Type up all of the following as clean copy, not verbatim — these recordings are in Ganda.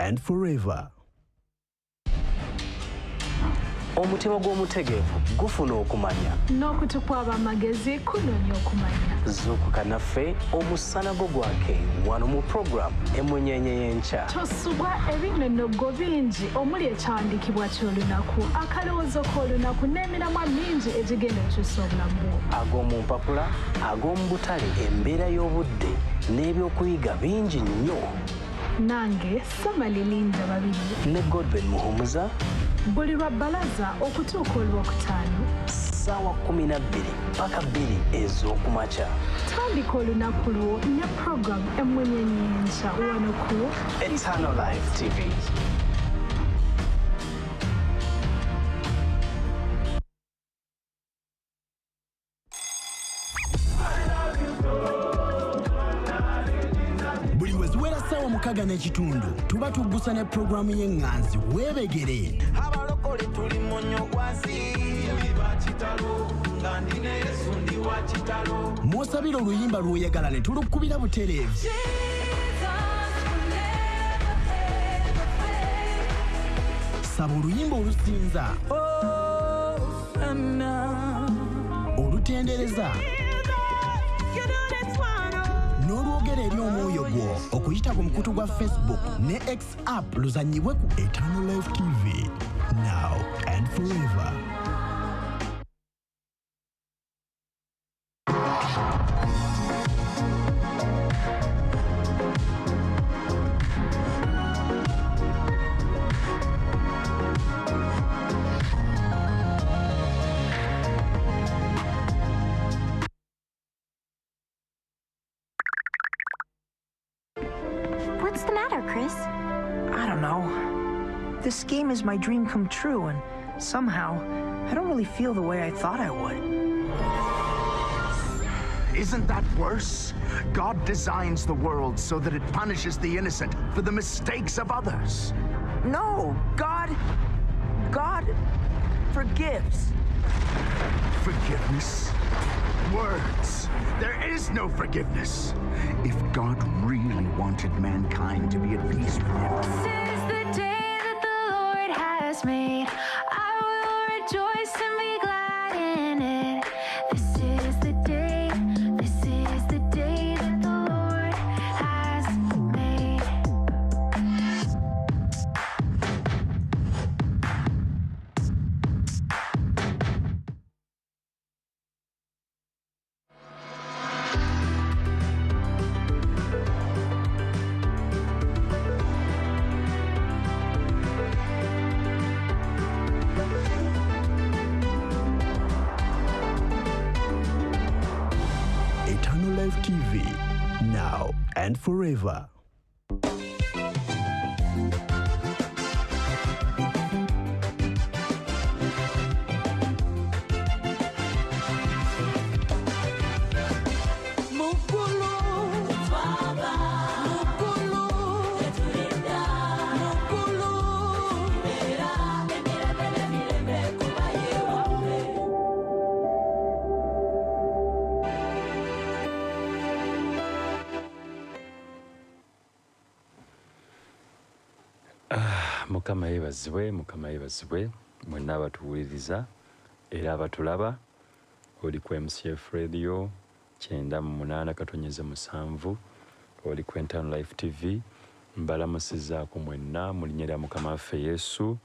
and forever. Omutima gw'omutegeevu gufuna okumanya n'okutukwaba amagezi kunoonya okumanya zuukuka naffe omusana gwo gwake wano mu programu Emwenyenye y'enkya tosubwa ebinnonogo bingi omuli ekyawandiikibwa ky'olunaku akalowoozo k'olunaku n'emiramwa mingi egigenda okyusa obulamu bwo ag'omu mpapula ag'omu butale embeera y'obudde n'ebyokuyiga bingi nnyo nange Samali Linda babiri ne Godwin Muhumuza buli lwa bbalaza okutuuka olwokutaano ssaawa 12 paka 2 ez'okumakya tandika olunaku lwo ne programu Emwenyenye y'enkya wano ku Eternal Life TV. Buli weziwera ssaawa 6 n'ekitundu tuba tuggusa ne programu y'eŋŋanzi weebegere abalokole tuli mu nnyo gwansi biba kitalo nga ndine Yesu ndi wa kitalo mw'osabira oluyimba lw'oyagala ne tulukkubira butereevu saba oluyimba olusinza olutendereza n'olwogera eri omwoyo gwo okuyita ku mukutu gwa Facebook ne X app luzanyibwe ku Eternal Life TV now and forever. What's the matter, Chris? I don't know. This game is my dream come true, and somehow, I don't really feel the way I thought I would. Isn't that worse? God designs the world so that it punishes the innocent for the mistakes of others. No, God forgives. Forgiveness? Words. There is no forgiveness. If God really wanted mankind to be at peace with him. This is the day that the Lord has made. I will rejoice and be glad in it. This is the day that the Lord has made. Eternal Life TV now and forever. Mukama yebazibwe mwenna abatuwuliriza era abatulaba oli ku MCF Radio 98.7 oli ku Eternal Life TV mbalamusizaako mwenna mu linnya lya Mukama waffe Yesu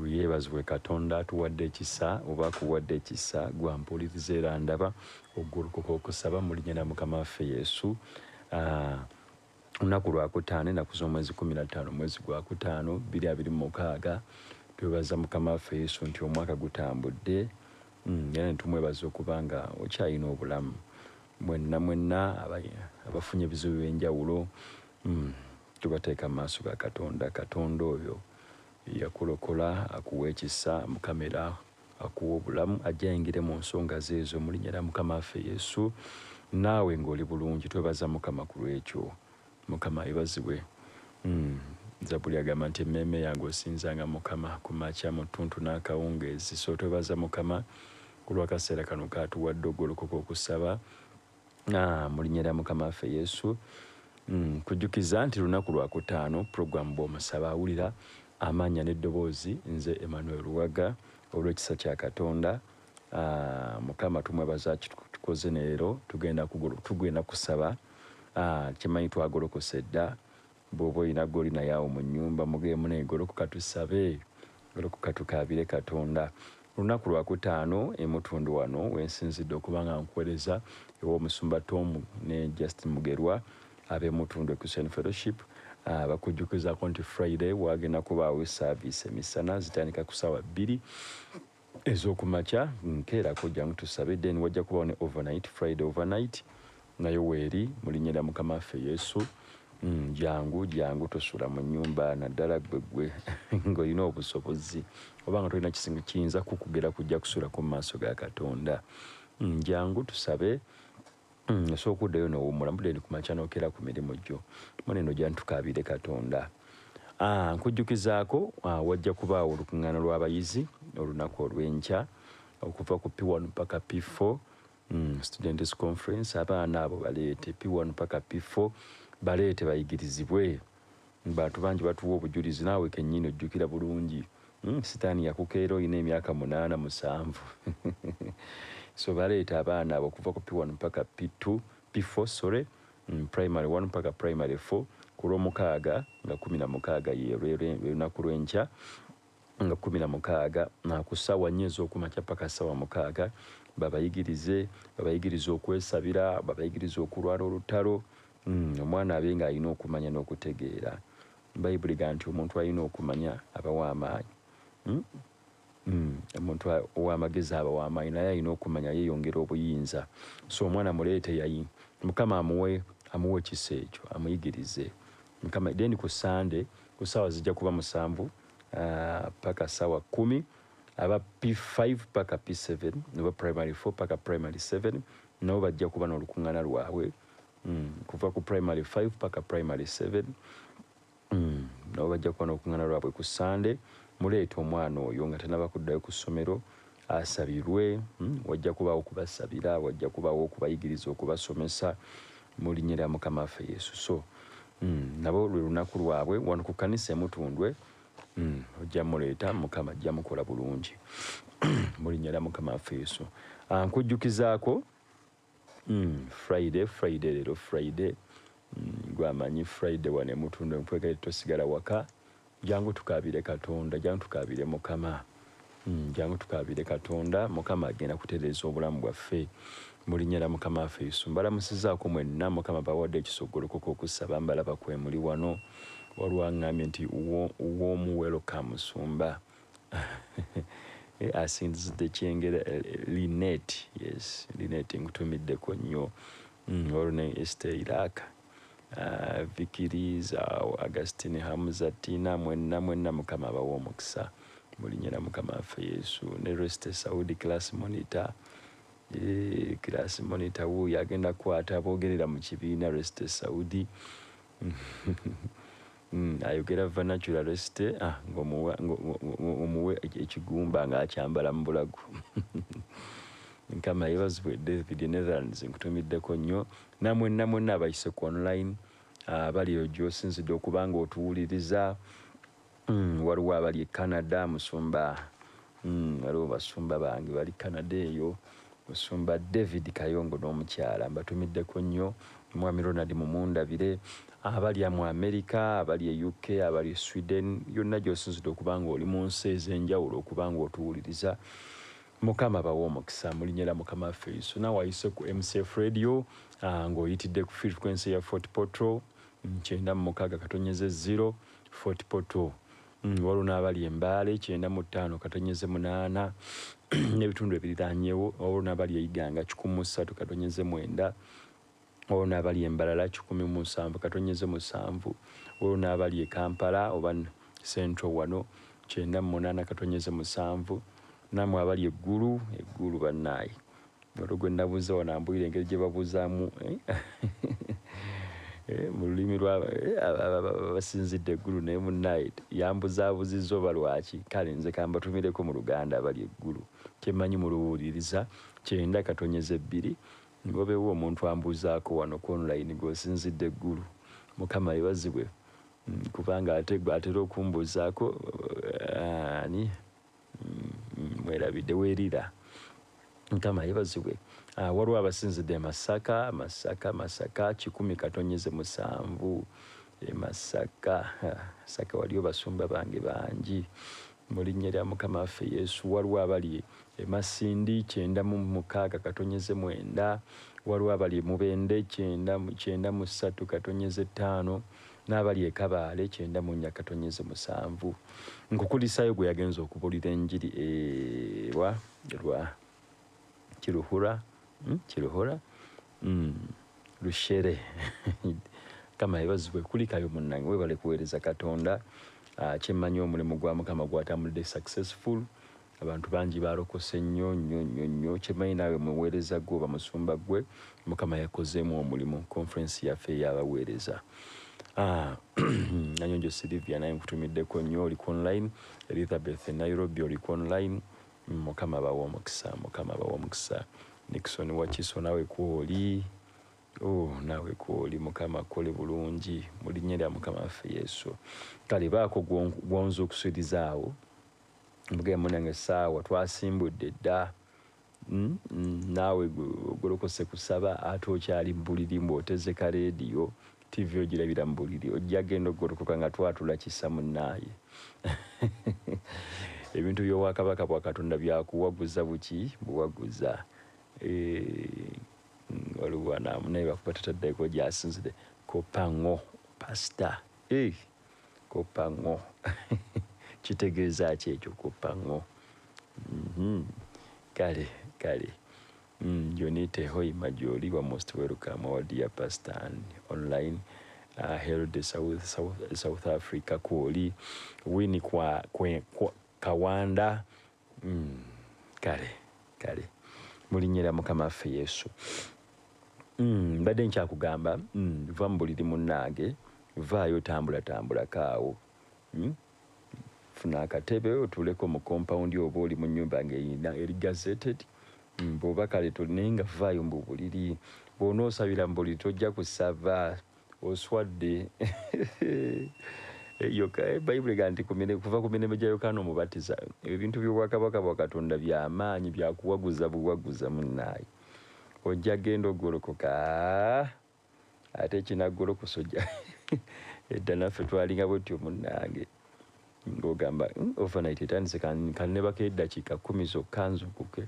yebazibwe Katonda atuwadde ekisa oba akuwadde ekisa gwampuliriza era ndaba oggulukuka okusaba mu linnya lya Mukama waffe Yesu. Lunaku lwakutaano ennaku z'omwezi 15 mwezi gwakutaano 2026 twebaza Mukama waffe Yesu nti omwaka gutambudde era netumwebaza okuba nga okyalina obulamu mwenna abafunye ebizibu by'enjawulo tubateeka mu maaso ga Katonda oyo yakulokola akuwa ekisa Mukama era akuwa obulamu ajayingire mu nsonga zeezo mu linnya lya Mukama waffe Yesu. Naawe ng'oli bulungi twebaza Mukama ku lwekyo. Mukama yebazibwe. Zabuli agamba nti emmeeme yange osinzanga Mukama ku makya mu ttuntu n'akawungeezi. So twebaza Mukama ku lw'akaseera kano kaatuwadde oggolokoka okusaba mu linnya lya Mukama waffe Yesu. Kujjukiza nti lunaku lwakutaano puroguramu bw'omusaba awulira amannya n'eddoboozi nze Emmanuel Luwaga olw'ekisa kya Katonda. Mukama tumwebaza kitukoze leero tugenda kusaba. Kimanyi twagolokose dda bw'oba olina golinayo awo mu nnyumba mugeemu neegolokoka tusabe golokoka tukaabire Katonda. Lunaku lwakutaano emutundu wano wensinzidde okuba nga nkuweereza ew'omusumba Tom ne Justin Mugerwa ab'emutundu Christian Fellowship. Bakujjukizaako nti Friday wagenda kubaawo service emisana zitandika ku ssaawa 2 ez'okumakya nkeerako jangu tusabe, then wajja kubaawo ne overnight Friday overnight nayo weeri mu linnya lya Mukama waffe Yesu. Jangu tosula mu nnyumba naddala gwe ng'olina obusobozi oba nga tolina kisinga kiyinza kukugera kujja kusulako mu maaso ga Katonda. Jangu tusabe. Osobola okuddayo n'owummula mbudde ndi ku makya n'okeera ku mirimu gyo muneno gya ntukaabire Katonda. Nkujjukizaako wajja kubaawo olukuŋŋaana lw'abayizi olunaku olw'enkya okuva ku P1 paka P4 Students Conference. Abaana abo baleete P1 paka P4 baleete bayigirizibwe. Bantu bangi batuwa obujulizi naawe kennyini ojjukira bulungi. Sitaani yakukeera olina emyaka 8 7 so baleeta abaana abo okuva ku P1 paka P4 sorry, primary 1 paka primary 4 ku Lwomukaaga nga 16 ye lunaku lw'enkya nga 16 ku ssaawa 4 ez'okumakya paka ssaawa 6 babayigirize okwesabira, babayigirize okulwala olutalo. Omwana abe nga alina okumanya n'okutegeera. Bayibuli ga nti omuntu alina okumanya aba w'amaanyi. Omuntu ow'amagezi aba w'amaanyi naye alina okumanya yeeyongera obuyinza. So omwana muleete yayi Mukama amuwe ekisa ekyo amuyigirize. Mukama then ku Sunday ku ssaawa zijja kuba 7 paka ssaawa 10 aba P5 paka P7 oba primary 4 paka primary 7 nabo bajja kuba n'olukuŋŋaana lwabwe. Kuva ku primary 5 paka primary 7 nabo bajja kuba n'olukuŋŋaana lwabwe ku Sunday. Muleete omwana oyo nga tanaba kuddayo ku ssomero asabirwe. Wajja kubaawo okubasabira, wajja kubaawo okubayigiriza, okubasomesa mu linnya lya Mukama waffe Yesu. So nabo lwe lunaku lwabwe wano ku kkanisa emutundwe. Ojja muleeta Mukama ajja mukola bulungi mu linnya lya Mukama waffe Yesu. Nkujjukizaako Friday leero Friday gwamanyi Friday wano emutundwe nkwegere tosigala waka. Jangu tukaabire Katonda, jangu tukaabire Mukama. Jangu tukaabire Katonda. Mukama agenda kutereeza obulamu bwaffe mu linnya lya Mukama waffe Yesu. Mbalamusizaako mwenna Mukama bawadde ekisogolokoko okusaba mbalaba kwemuli wano. Waliwo aŋŋambye nti warm welcome Musumba. Asinzidde Kyengera Lynette. Yes, Lynette nkutumiddeko nnyo. Waliwo ne Esther Iraka. Vikiriza Augustine Hamzatina mwenna Mukama abawa omukisa mu linnya lya Mukama waffe Yesu. Ne Reste Saudi class monitor. Class monitor wuuyo agenda kukwata aboogerera mu kibiina Reste Saudi. Ayogera vernacular Reste ng'omuwe ekigumba ng'akyambala mu bulago. Nkama yebazibwe David Netherlands nkutumiddeko nnyo. Namwenna abayise ku online abali eyo gy'osinzidde okuba nga otuwuliriza. Waliwo abali e Canada Musumba. Waliwo basumba bange bali Canada eyo. Musumba David Kayongo n'omukyala mbatumiddeko nnyo. Mwami Ronald Mumundabire. Abali mu America, abali e UK, abali e Sweden, yonna gy'osinzidde okuba nga oli mu nsi ez'enjawulo okuba nga otuwuliriza. Mukama bawa omukisa mu linnya lya Mukama waffe Yesu. Naawe wayise ku MCF Radio ng'oyitidde ku frequency ya Fort Portal 96.0 Fort Portal. Waliwo n'abali Embaale 95.8 n'ebitundu ebiriraanyeewo. Waliwo n'abali e Iganga 103.9. Waliwo n'abali Embalala 107.7. Waliwo n'abali e Kampala oba Central wano 98.7. Namwe abali eggulu bannaayi. Waliwo gwe nabuuza wano ambulira engeri gye babuuzaamu mu lulimi lw'abasinzidde eggulu naye munnaayi yambuzaabuzizza oba lwaki. Kale nze kambatumireko mu Luganda abali eggulu. Kyemmanyi muluwuliriza 9.2. Ngobeewo omuntu ambuuzaako wano ku online gw'osinzidde eggulu. mukama yebazibwe kubanga atera okumbuuzaako ani mwerabidde weerira mukama yebazibwe waliwo abasinzidde Masaka 107 Masaka waliyo basumba bange bangi mu linnya lya mukama waffe Yesu. Waliwo abali Masindi 969, waliwo abali Mubende 993 n'abali Kabaale 947. Nkukulisaayo gwe yagenza okubuulira enjiri lwa Kiruhura Lushere kama yebazibwe kulikayo munnange webale kuweereza Katonda. Kyemmanyi omulimu gwa mukama gwatambudde successful, abantu bangi balokose nnyo. Kyemmanyi naawe muweereza gwe oba musumba gwe mukama yakozeemu omulimu. Conference yaffe eyabaweereza Nanyonjo Silivia naye nkutumiddeko nnyo, oliko online. Elizabeth Nairobi oliko online. Mukama bawa omukisa. Nixon Wakiso nawe kwoli. Nawe kwoli, mukama akole bulungi mu linnya lya mukama waffe Yesu. Kale baako gwonza okusuulizaawo mbuge munange essaawa twasimbudde dda. Naawe golokose kusaba ate okyali mu buliri ng'oteze ka leediyo TV ogirabira mu buliri, ojja genda ogolokoka nga twatula kisa munnaaye. Ebintu by'obwakabaka bwa Katonda byakuwaguza buwaguza. Waliwo naye bakubatataddeeko gyasinzire Kopango pasita Kopango kitegeeza ki ekyo Kopango? Kale Jonite Hoima gy'oli wa most welcome our dear pastor and online Herald South Africa kwoli Winnie kwa Kawanda kale mu linnya lya mukama waffe Yesu. Mbadde nkyakugamba va mu buliri munnange, vaayo tambula kaawo. Funa akatebe otuuleko mu compound oba oli mu nnyumba ng'eri gazetted. Bw'oba kale naye nga vaayo mu buliri. Bw'onoosabira mu buliri tojja kusaba oswadde. Bayibuli ga nti kuva ku mirembe gya Yokaana Omubatiza ebintu by'obwakabaka bwa Katonda by'amaanyi byakuwaguza buwaguza munnaaye. Ojja genda ogolokoka ate ekinagolokosa ojja edda naffe twalinga bwetyo munnange ng'ogamba overnight etandise kanebako eddakiika 10 zokka nzukuke.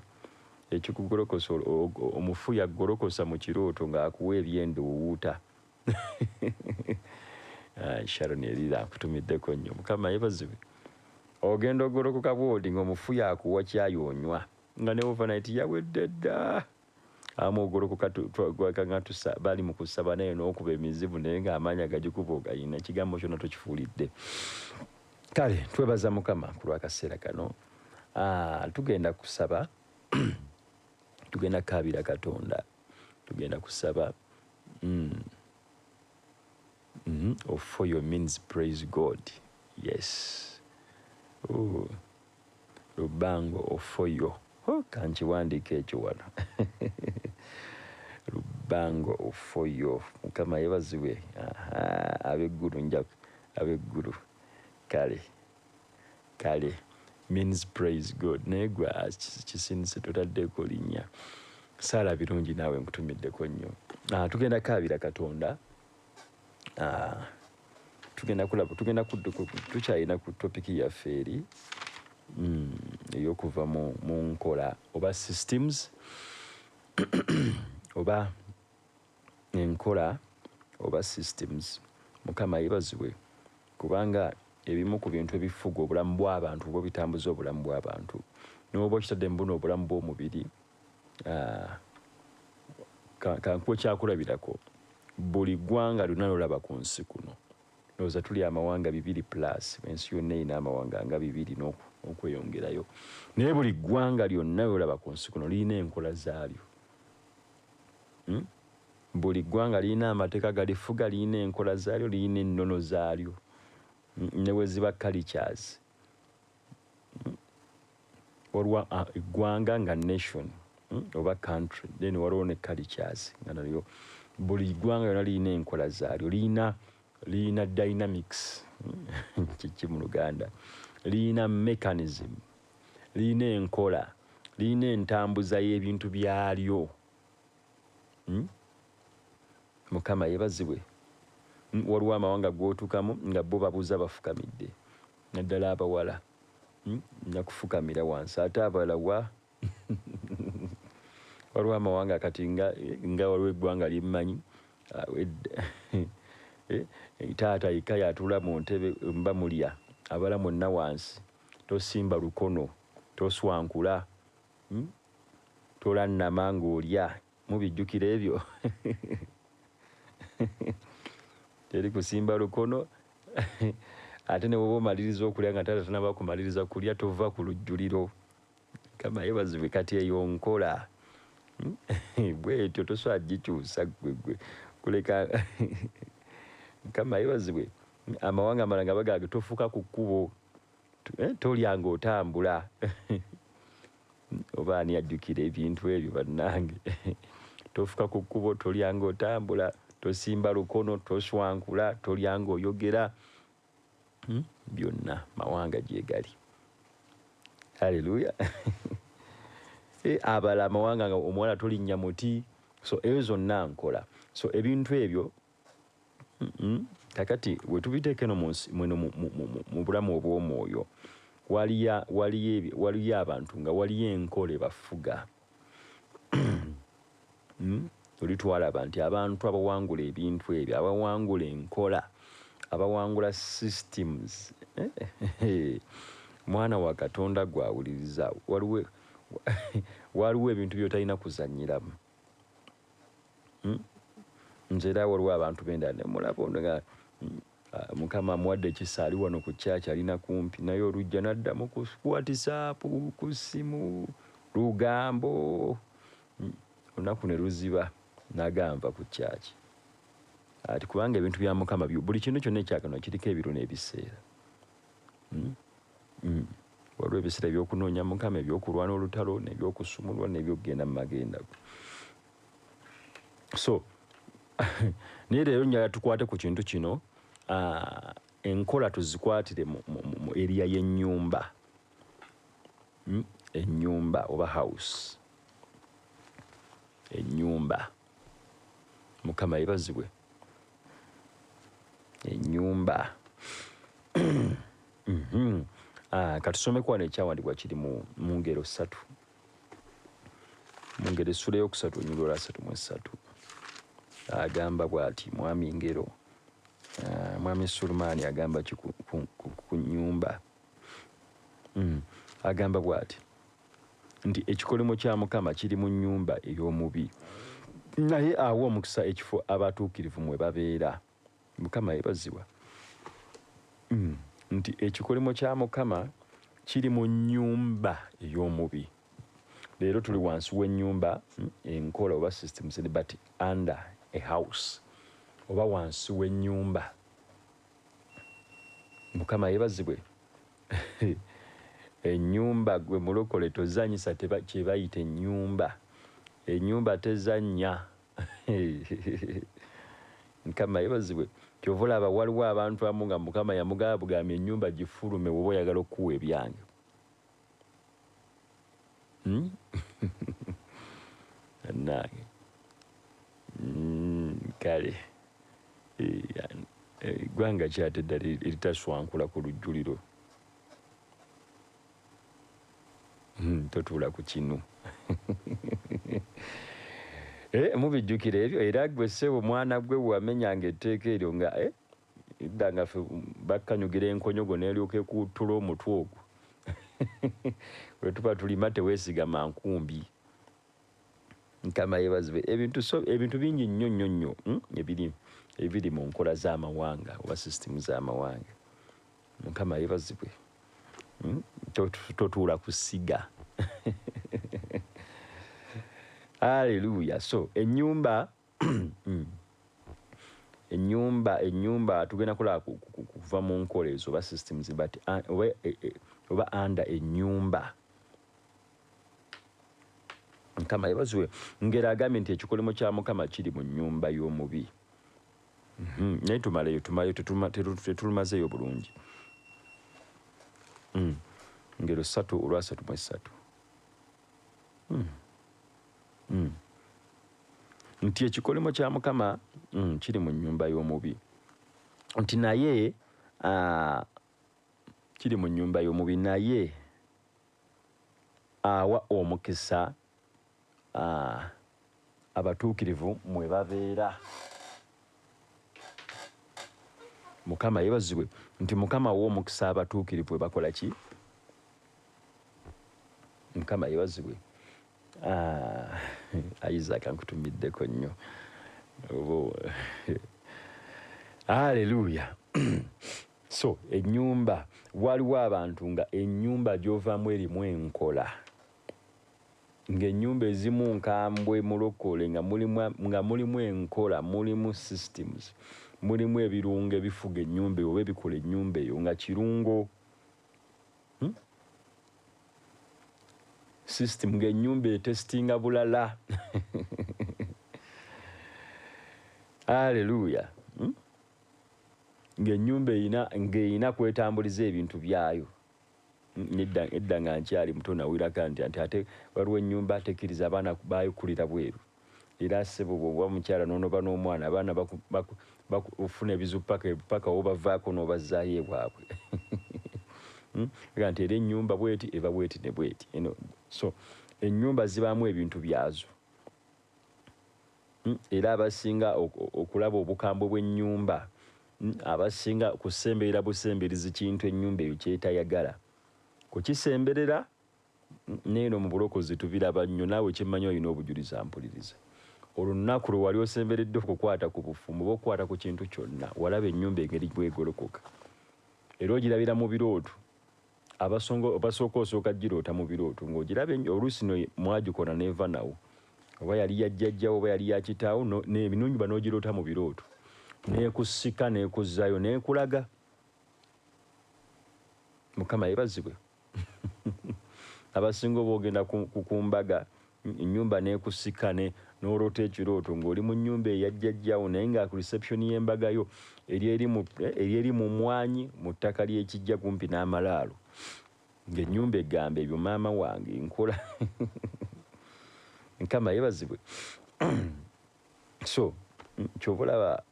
Ekikugolokosa omufu yaggolokosa mu kirooto ng'akuwa ebyenda owuuta. Sharon erira akutumiddeko nnyo, mukama yebazibwe. Ogenda ogolokoka bw'odi ng'omufu yakuwa kyayonywa nga ne overnight yawedde dda. Ogolokoka bali mu kusaba naye n'okuba emizibu naye ng'amaanyi agagikuba ogayina, ekigambo kyonna tokifuulidde. Kale twebaza mukama ku lw'akaseera kano. Tugenda kusaba tugenda kaabira Katonda, tugenda kusaba. Ofoyo means praise God. Yes. Lubango Ofoyo. Kankiwandiika ekyo wano. Lubango Ofoyo. Mukama yebazibwe. Ab'eggulu ab'eggulu. Kale. Means praise God. Naye gwe kisindise totaddeeko linnya. Saala birungi naawe nkutumiddeko nnyo. Tugenda kaabira Katonda. Tukyalina ku topiki yaffe eri ey'okuva mu nkola oba systems oba enkola oba systems. Mukama yebazibwe kubanga ebimu ku bintu ebifuga obulamu bw'abantu oba bitambuza obulamu bw'abantu n'oba okitadde mu buno obulamu bw'omubiri. Kankuwa kyakulabirako. Buli ggwanga lyonna lolaba ku nsi kuno ndowooza tuli amawanga 2+ ensi yonna erina amawanga nga 2 n'okweyongerayo, naye buli ggwanga lyonna lolaba ku nsi kuno lirina enkola zaalyo. Buli ggwanga lirina amateeka galifuga, lirina enkola zaalyo, lirina ennono zaalyo ne bwe ziba cultures. Waliwo eggwanga nga nation oba country, then waliwo ne cultures nga nalyo. Buli ggwanga lyonna lirina enkola zaalyo, lirina liyina dynamics kiki mu Luganda, liyina mechanism, liyina enkola, liyina entambuza y'ebintu byalyo. Mukama yebazibwe. Waliwo amawanga g'otuukamu nga bo babuuza bafukamidde, naddala abawala nakufukamira wansi, ate abalala wa waliwo amawanga kati nga waliwo eggwanga limmanyi taata yekka yatula mu ntebe mba mulya, abala mwonna wansi, tosimba lukono, toswankula, tolannama ng'olya. Mubijjukira ebyo? Teri kusimba lukono ate ne bwoba omaliriza okulya nga taata tanaba kumaliriza kulya, tova ku lujjuliro. Kama yebazibwe kati eyo nkola bwetyo tosobola gikyusa gwe kuleka kama yebazibwe. Amawanga amalala bagage tofuka ku kkubo, tolya ng'otambula. Oba ani ajjukira ebintu ebyo bannange? Tofuka ku kkubo, tolya ng'otambula, tosimba lukono, toswankula, tolya ng'oyogera. Byonna mawanga gye gali. Haleluya. Abala amawanga nga omuwala tolinnya muti. So ezo zonna nkola. So ebintu ebyo kakati we tubiteeke no mu bulamu obw'omwoyo, waliyo abantu nga waliyo enkola ebafuga. Olitwala nti abantu abawangula ebintu ebyo, abawangula enkola, abawangula systems, mwana wa Katonda gwawuliriza, waliwo ebintu byotalina kuzanyiramu. Nze era waliwo abantu benda ne mulaba nga Mukama amuwadde ekisa, ali wano ku kyaki, alina kumpi naye olujja n'addamu ku WhatsApp, ku simu, lugambo, olunaku ne luziba n'agamba ku kyaki. Ati kubanga ebintu bya Mukama buli kintu kyonna ekyakano kiriko ebiro n'ebiseera. Waliwo ebiseera ebyokunoonya Mukama, ebyokulwana olutalo, n'ebyokusumulwa, n'ebyokugenda mu magenda. So naye leero njagala tukwate ku kintu kino, enkola tuzikwatire mu area y'ennyumba. Ennyumba oba house. Ennyumba. Mukama yebazibwe. Ennyumba. Katusome kwa n'ekyawandiikibwa kiri mu Ngero 3. Mu Ngero essula ey'okusatu ennyulo lwa 3:3. Agamba bw'ati mwami Ngero. Mwami Sulemaani agamba ku nnyumba. Agamba bw'ati nti ekikolimo kya Mukama kiri mu nnyumba ey'omubi, naye awa omukisa ekifo abatuukirivu mwe babeera. Mukama yebazibwa. Nti ekikolimo kya Mukama kiri mu nnyumba ey'omubi. Leero tuli wansi w'ennyumba, enkola oba systems, but under a house oba wansi w'ennyumba. Mukama yebazibwe. Ennyumba gwe mulokole tozanyisa kye bayita ennyumba. Ennyumba tezannya. Mukama yebazibwe. Kyova olaba waliwo abantu abamu nga Mukama yamugambye ennyumba gifulume woba oyagala okuwa ebyange. Nange kale eggwanga kyate ddala eritaswankula ku lujjuliro. Totuula ku kinu. Mubijjukira ebyo, era gwe ssebo mwana gwe wamenyanga etteeka eryo nga edda nga ffe bakkanyugira enkonyogo n'eryoka ekuttula omutwe ogwo. Bwe tuba tulima teweesigama nkumbi. Mukama yebazibwe. Ebintu bingi nnyo ebiri mu nkola z'amawanga oba system z'amawanga. Mukama yebazibwe. Totuula kusiga. Haleluya. So ennyumba tugenda kulaba kuva mu nkola ezo oba systems, but oba under ennyumba. Mukama yebazibwe. Ngero agambye nti ekikolimo kya Mukama kiri mu nnyumba y'omubi. naye tumaleyo tetulumazeeyo bulungi. Ngero 3 olwa 3:3. Nti ekikolimo kya Mukama kiri mu nnyumba y'omubi. Nti naye kiri mu nnyumba y'omubi, naye awa omukisa abatuukirivu mwe babeera. Mukama yeebazibwe. Nti Mukama awa omukisa abatuukirivu bwe bakola ki? Mukama yeebazibwe. Isaac ankutumiddeko nnyo. Haleluya. So ennyumba, waliwo abantu nga ennyumba gy'ovaamu erimu enkola, ng'ennyumba ezimu nkambwe mulokole nga mulimu enkola, mulimu systems, mulimu ebirungo ebifuga ennyumba eyo oba ebikola ennyumba eyo nga kirungo. System ng'ennyumba etestinga bulala. Haleluya. Ng'ennyumba ng'eyina kwetambuliza ebintu byayo. Edda nga nkyali muto nawiraka nti ate waliwo ennyumba tekkiriza abaana baayo kulira bweru. Era ssebo bw'oba mukyala n'onoba n'omwana, abaana ofuna ebizu paka wobavaako n'obazzaayo ewaabwe. Nti era ennyumba bweti eba bweti ne bweti. So ennyumba zibaamu ebintu byazo. Era abasinga okulaba obukambwe bw'ennyumba, abasinga kusemberera busemberezi kintu ennyumba eyo kyetayagala. Kukisemberera neeno mu bulokozi tubiraba nnyo, naawe kyemmanyi olina obujulizi ampuliriza. Olunaku lwe wali osemberedde okukwata ku bufumbo oba okukwata ku kintu kyonna, walaba ennyumba engeri bwegolokoka. Era ogirabira mu birooto. Abasooka osooka giroota mu birooto ng'ogiraba oluusi no mwagikola neeva nawo. Oba yali ya jjajjawo oba yali ya kitaawo, n'ennyumba n'ogiroota mu birooto. Neekusika neekuzzaayo neekulaga. Mukama yeebazibwe. Abasinga oba ogenda ku mbaga, ennyumba neekusika n'oloota ekirooto ng'oli mu nnyumba eya jjajjawo, naye nga ku reception y'embaga yo eri mu mwanyi mu ttaka ly'ekijja kumpi n'amalaalo. Ng'ennyumba egamba ebyo maama wange nkola. Mukama yeebazibwe. So kyova olaba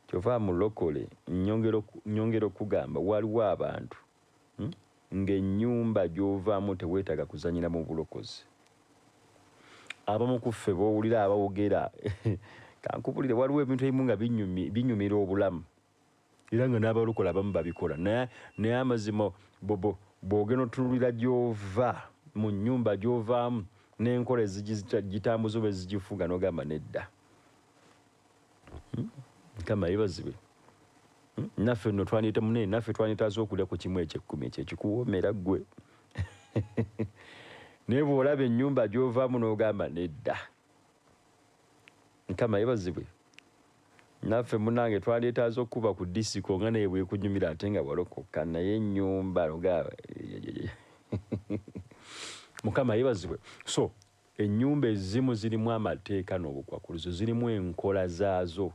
kyova mulokole nnyongera okugamba waliwo abantu ng'ennyumba gy'ovaamu teweetaaga kuzanyira mu bulokozi. Abamu ku ffe b'owulira abawogera kankubulire, waliwo ebintu ebimu nga binyumira obulamu era nga n'abalokole abamu babikola, naye amazima bw'ogenda otunulira gy'ova mu nnyumba gy'ovaamu n'enkola ezigitambuza oba ezigifuga n'ogamba nedda. Mukama yeebazibwe. Naffe nno naffe twanetaaza okulya ku kimu eky'ekkumi ekyo ekikuwoomera ggwe. Naye bw'olaba ennyumba gy'ovaamu n'ogamba nedda. Mukama yeebazibwe. Naffe munange twaleetaaza okuba ku disiko nga naye bwekunyumira ate nga walokoka, naye ennyumba ogamba Mukama yeebazibwe. So ennyumba ezimu zirimu amateeka n'obukwakkulizo, zirimu enkola zaazo.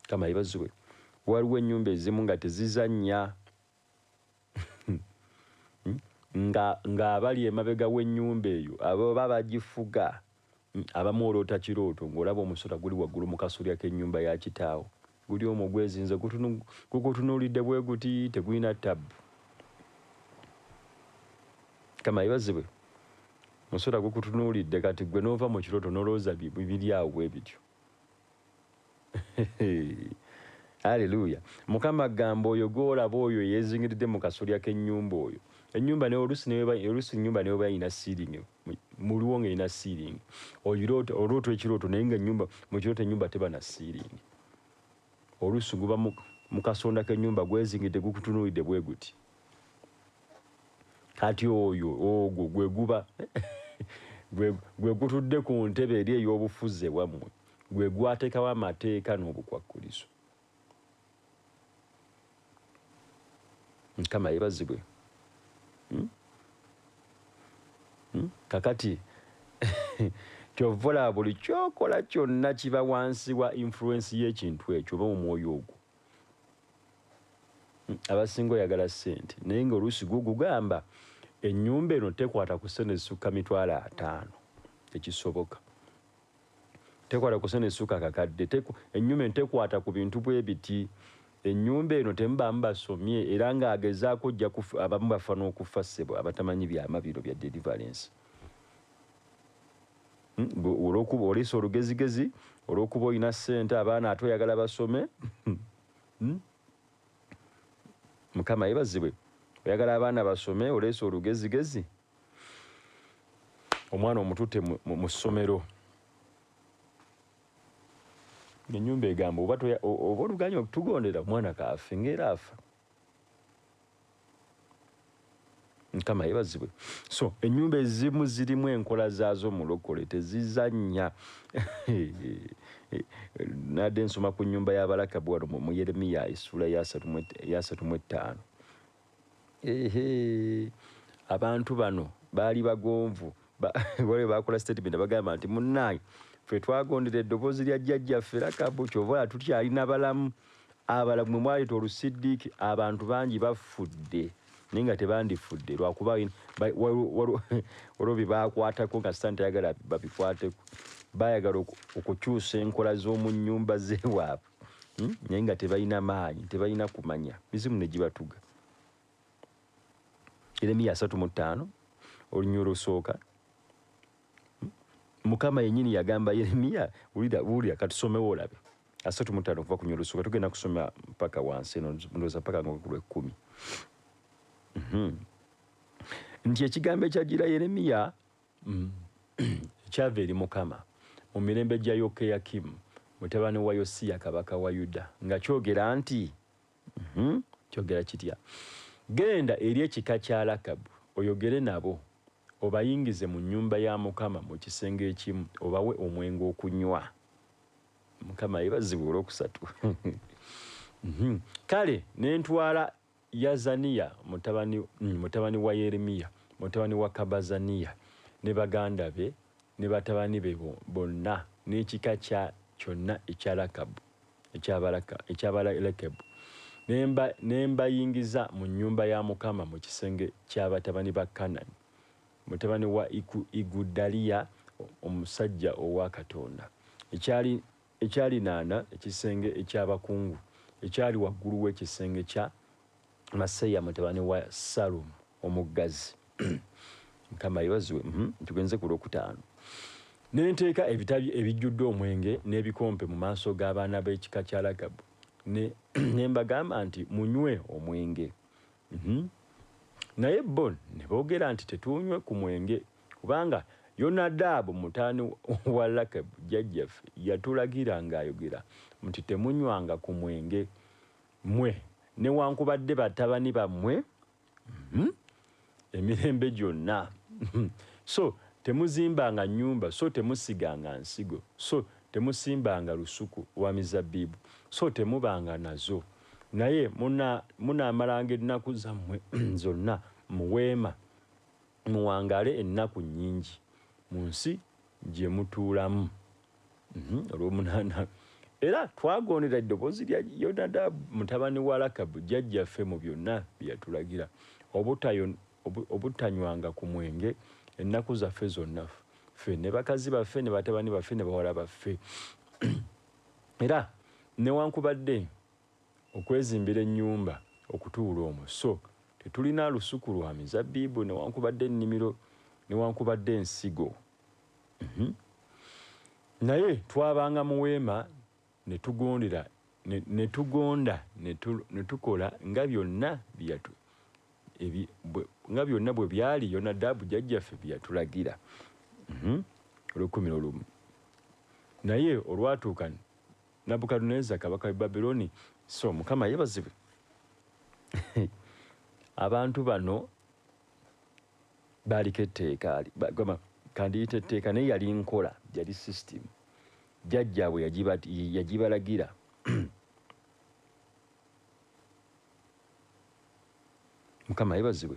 Mukama yeebazibwe. Waliwo ennyumba ezimu nga tezizannya. Ng'abali emabega w'ennyumba eyo aba bagifuga, abamu oloota kirooto ng'olaba omusota guli waggulu mu kasolya k'ennyumba ya kitaawo, guli omwo gwezinze gukutunuulidde bwe guti, tegulina ttabu. Mukama yeebazibwe. Omusota gukutunuulidde kati gwe n'ova mu kirooto n'olowooza bibiri awo bwe bityo. Haleluya. Mukama agamba oyo gw'olaba oyo yeezingiridde mu kasolya k'ennyumba oyo. Ennyumba oluusi ennyumba neyoba yina siiringi, muliwo ng'erina siiringi. Oloota ekirooto naye nga mu kirooto ennyumba teba na siiringi. Oluusi guba mu kasonda k'ennyumba gwezingidde gukutunuulidde bwe guti. Kati ogwo gwe guba gwe gutudde ku ntebe eri ey'obufuzi ewammwe, gwe gwateekawo amateeka n'obukwakkulizo. Mukama yeebazibwe. Kakati kyovola buli kyokola kyonna kiba wansi wa influence y'ekintu ekyo oba mu mwoyo ogwo. Abasinga oyagala ssente naye ng'oluusi gugamba ennyumba eno tekwata ku ssente zisukka $5,000 tekisoboka. Tekwata ku ssente zisukka kakadde, ennyumba eno tekwata ku bintu bwe biti. Ennyumba eno temubaamu basomye era ng'agezaako ojja abamu bafa n'okufa ssebo abatamanyi byamabiro bya deliverance. Olw'okuba oliisa olugezigezi, olw'okuba olina ssente abaana ate oyagala basome. Mukama yebazibwe. Oyagala abaana basome oleesa olugezigezi. Omwana omututte mu ssomero. Ennyumba egamba oba oluganya okutugondera omwana kaafe ng'era afa. Mukama yebazibwe. So ennyumba ezimu zirimu enkola zaazo mulokole tezizannya. Nadde nsoma ku nnyumba y'abalakabu wano mu Yeremiya essula ya 35. Abantu bano baali bagonvu wale bakola statement bagamba nti munnange ffe twagondera eddoboozi lya jjajjaffe Lakabu kyova tukyalina balamu abalamu mwaleeta olusiddiiki abantu bangi bafudde naye nga tebandifudde lwakuba waliwo bye baakwatako nga Sitaani tayagala babikwateko. Bayagala okukyusa enkola z'omu nnyumba z'ewaabwe naye nga tebalina maanyi tebalina kumanya mizimu ne gibatuga. Yeremiya 35 olunywa olusooka Mukama yennyini yagamba Yeremiya wulira katusomewo olabe 35 okuva ku nnywa olusooka tugenda kusoma mpaka wansi eno ndowooza mpaka ku Lw'ekkumi. Nti ekigambo ekyagira Yeremiya kyava eri Mukama mu mirembe gya Yokeyakimu mutabani wa Yosiya kabaka wa Yuda nga kyogera nti kyogera kitya: genda eri ekika kya Lakabu oyogere nabo obayingize mu nnyumba ya Mukama mu kisenge ekimu obawe omwenge okunywa. Mukama yebazibwe olwokusatu. Kale ne ntwala Yazaniya mutabani wa Yeremiya mutabani wa Kabazaniya ne baganda be ne batabani be bonna n'ekika kyonna ekya Lakabu eky'Abalakabu ne mbayingiza mu nnyumba ya Mukama mu kisenge ky'abatabani ba Kanani mutabani wa Igudaliya omusajja owa Katonda ekyali naana ekisenge eky'abakungu ekyali waggulu w'ekisenge kya Maseya mutabani wa Salumu omuggazi. Mukama yebazibwe. Tugenze ku Lwokutaano. Ne nteeka ebitabi ebijjudde omwenge n'ebikompe mu maaso g'abaana b'ekika kya Lakabu ne mbagamba nti munywe omwenge. Naye bo ne boogera nti tetunywe ku mwenge kubanga Yonadabu mutaani wa Lakabu jjajjaffe yatulagira ng'ayogera nti temunywanga ku mwenge mmwe newankubadde batabani bammwe emirembe gyonna. So temuzimbanga nnyumba, so temusiganga nsigo, so temusimbanga lusuku lwa mizabbibu, so temubanga nazo, naye munaamalanga ennaku zammwe zonna mu weema muwangale ennaku nnyingi mu nsi gye mutuulamu. Olw'omunaana era twagondera eddoboozi lya Yonadabu mutabani wa Lakabu jjajjaffe mu byonna bye yatulagira obutanywanga ku mwenge ennaku zaffe zonna, ffe ne bakazi baffe ne batabani baffe ne bawala baffe. Era newankubadde okwezimbira ennyumba okutuula omwo, so tetulina lusuku lwa mizabbibu newankubadde ennimiro newankubadde ensigo. Naye twabanga mu weema ne tugonda ne tukola nga byonna bwe byali Yonadabu jjajjaffe bye yatulagira. Olw'ekkumi. Naye olwatuuka Nabukadduneeza kabaka w'e Babilooni, so Mukama yebazibwe. Abantu bano baaliko etteeka kandiyita etteeka naye yali nkola, yali system jjajjaabwe yagibalagira. Mukama yebazibwe.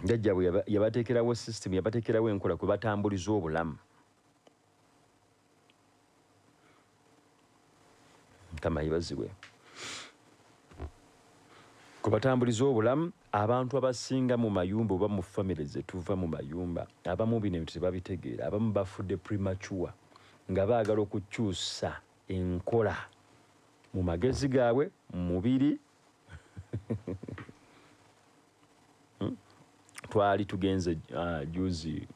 Jjajjaabwe yabateekerawo system, yabateekerawo enkola kwe batambuliza obulamu. kama yibazibwe kubatambuliza obulamu abantu abasinga mu mayumba oba mu family zetuva mu mayumba abamu bino ebintu tebabitegeera abamu bafudde premature nga baagala okukyusa enkola mu magezi gaabwe mu mubiri twali tugenze juzi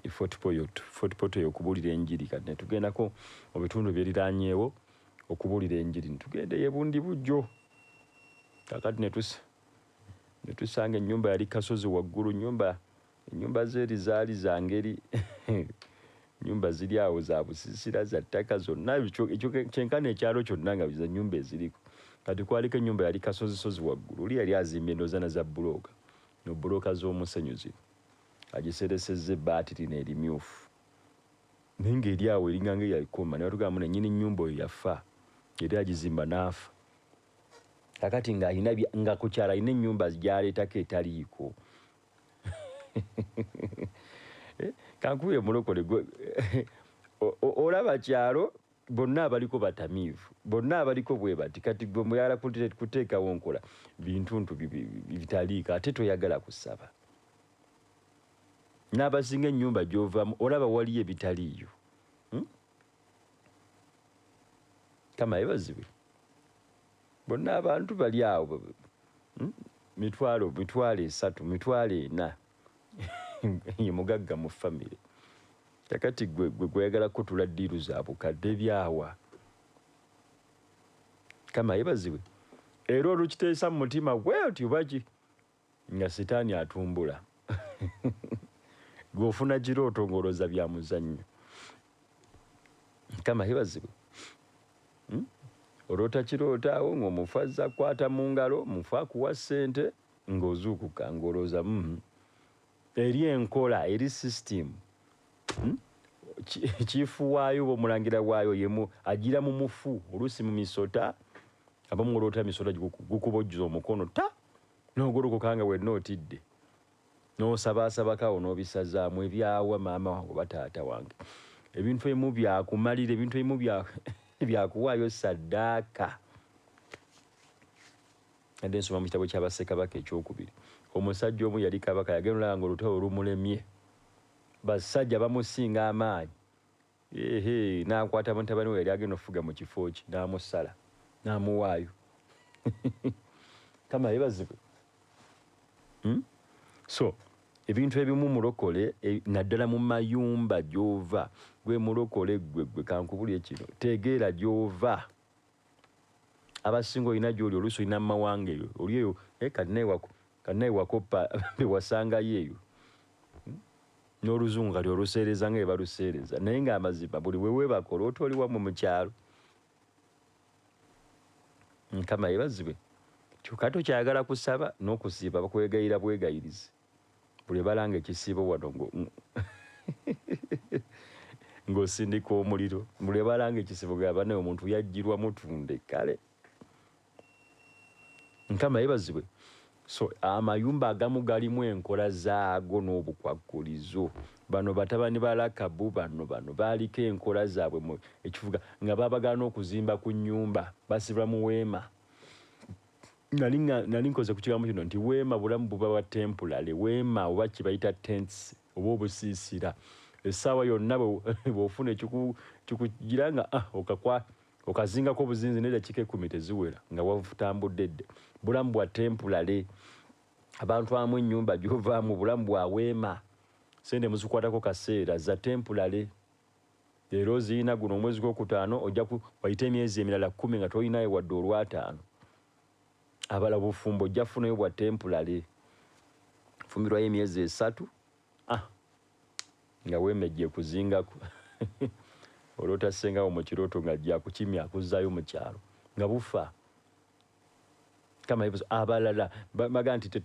Fort Portal okubuulira enjiri kati ne tugendako mu bitundu byeriranyeewo okubuulira enjiri tugende yebundi bujjo kakati ne tusanga ennyumba yali kasozi waggulu ennyumba zeeri zaali za ngeri ennyumba ziri awo za busisira za ttaka zonna ekyo kyenkana ekyalo kyonna nga za nnyumba eziriko kati kwaliko ennyumba yali kasozisozi waggulu oli yali azimbye endooza na za bulooka no bulooka z'omusenyu zino agiseresezza ebbaati lino erimyufu naye ng'eri awo eringa nga eyakoma naye tugamba nennyini nnyumba oyo yafa yali agizimba n'afa kakati nga ku kyalo alina ennyumba gyaleetako etaliiko kankuye mulokole olaba kyalo bonna abaliko batamiivu bonna abaliko bwe bati kati gwe muyala kuteekawo nkola bintuntu bitaliiko ate toyagala kusaba n'abasinga ennyumba gy'ovaamu olaba waliyo ebitaliiyo kama yebazibwe bonna abantu bali awo mitwalo 3 mitwalo 4 ye mugagga mu famire kakati gwe gweyagala kutula ddiiru za bukadde byawa kama yebazibwe era olukiteesa mu mutima gwe oti obaki nga sitaani atumbula gw'ofuna kirooto ng'olooza bya muzannyo kama yebazibwe olota kiroota awo ng'omufu azza kukwata mu ngalo mufu akuwa ssente ng'ozuukuka ng'olooza eri enkola eri system chifu waayo omulangira waayo yemu agira mu mufu oluusi mu misota abamu olota misota gukubojjuza omukono ta n'ogolokoka nga wenna otidde n'osabaasabakawo n'obisazaamu ebyawa maama oba taata wange ebintu ebimu byakumalira ebintu ebimu byakuwaayo saddaaka adde nsoma mu kitabo ky'Abassekabaka ekyokubiri omusajja omu yali kabaka yagenda nga olutalo lumulemye basajja bamusinga amaanyi n'akwata mutabani we yali agenda okufuga mu kifo ki n'amusala n'amuwaayo kama yebazibwe so ebintu ebimu mulokole naddala mu mayumba gy'ova gwe mulokole gwe kankubulye kino tegeera gy'ova abasinga olina gy'oli oluusi olina mu mawanga eyo oli eyo kannaye wakopa bewasangayo eyo n'oluzungu kati oluseereza nga ebaluseereza naye ng'amazima buli wewebakola otoli wamu mu kyalo nkama yebazibwe kyokka tokyayagala kusaba n'okusiiba bakwegayira bwegayirize buli balanga ekisiibo wano ng'osindika omuliro buli balanga ekisiibo gaba naye omuntu yajjirwa mutunde kale nkama yebazibwe so amayumba agamu galimu enkola zaago n'obukwakkulizo bano batabani ba Lakabu bano baaliko enkola zaabwe mu ekifuga nga babagana okuzimba ku nnyumba basibira mu weema nali nkoze ku kigambo kino nti weema bulamu buba bwa temporary weema oba kibayita tents oba obusiisira essaawa yonna bw'ofuna ekikugira nga okazingako obuzinzi n'eddakiika 10 teziwera nga watambudde dde bulamu bwa temporary abantu amu ennyumba gy'ovaamu bulamu bwa weema sente muzikwatako kaseera za temporary leero ziyina guno omwezi gw'okutaano ojja wayita emyezi emirala 10 nga tolinayo wadde olwataano abala bufumbo ojja funayo bwa temporary fumbirwayo emyezi 3 nga weemejje kuzingako olota sengawo mu kirooto nga ajja kukimya akuzzaayo mu kyalo nga bufa kama hivyo abalala baga nti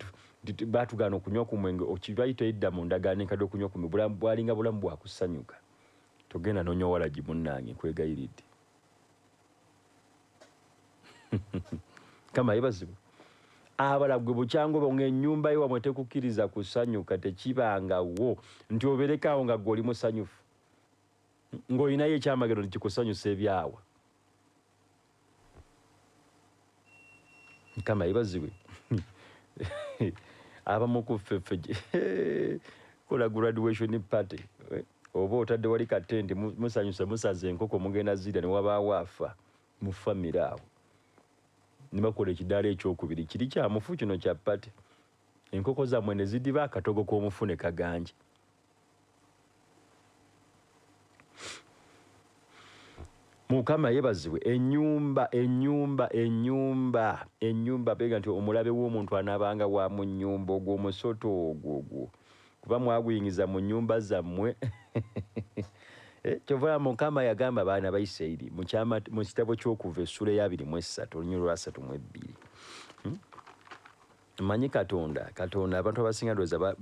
batugana okunywa ku mwenge okibayita edda mu ndagaano enkadde okunywa ku mwenge bwalinga bulamu bwakusanyuka togenda n'onywa walagi munnange nkwegayiridde kama yebazibwe abala gwe bukyango ng'ennyumba yo wamwe tekukkiriza kusanyuka tekibangawo nti oberekawo nga gwe oli musanyufu ng'olinayo ekyamagero nti kikusanyusa ebyawa kama ibazibwe abamu ku ffeffe kola graduation party oba otadde wali katende musanyusa musaze enkoko mugenda zirya ne wabaawo afa mu famire awo ne bakola ekidaala ekyokubiri kiri kyamufu kino kya party enkoko zammwe ne zidiba akatogo k'omufu ne kaganja. Mukama yebazibwe ennyumba bega nti omulabe w'omuntu anaabanga wa mu nnyumba ogw'omusoto ogwo kuba mwaguyingiza mu nnyumba zammwe kyova Mukama yagamba abaana ba Isirayiri mu kitabo ky'Okuva essula ya 23 olunyiriri lwa 32. Manyi Katonda abantu abasinga ndowooza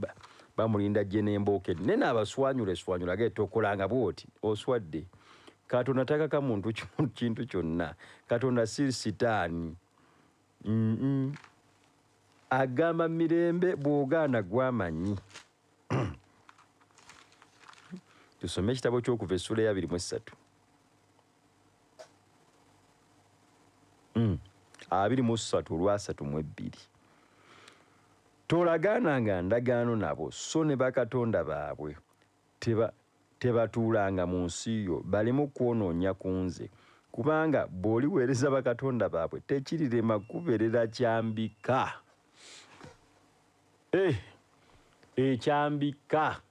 bamulinda gye n'embooke nene abaswanyula geeta okolanga bw'oti oswadde. Katonda takaka muntu kintu kyonna. Katonda si sitaani. Agamba mirembe bw'ogaana gwamanyi. Tusome ekitabo ky'Okuva essula ya 23. 23 olwa 32. Tolagaananga ndagaano nabo so ne bakatonda baabwe tebatuulanga mu nsi yo balemu kwonoonya ku nze kubanga bw'oliweereza bakatonda baabwe tekirirema kubeerera kyambika. Ekyambika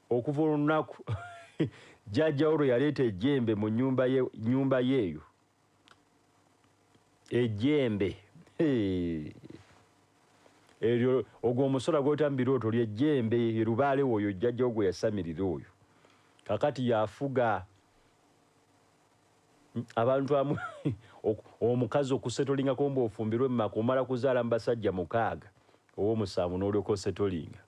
okuva olunaku jjajja olwo yaleeta ejjembe mu nnyumba yeeyo. Ejjembe eryo ogwo omusola gw'otambira otyo ly'ejjembe erubaale oyo jjajja ogwo yasamirira oyo. Kakati yafuga abantu amu omukazi okusetolinga komba ofumbirwe mmaka omala kuzaala mu basajja 6 ow'omusanvu n'olyoka osetolinga.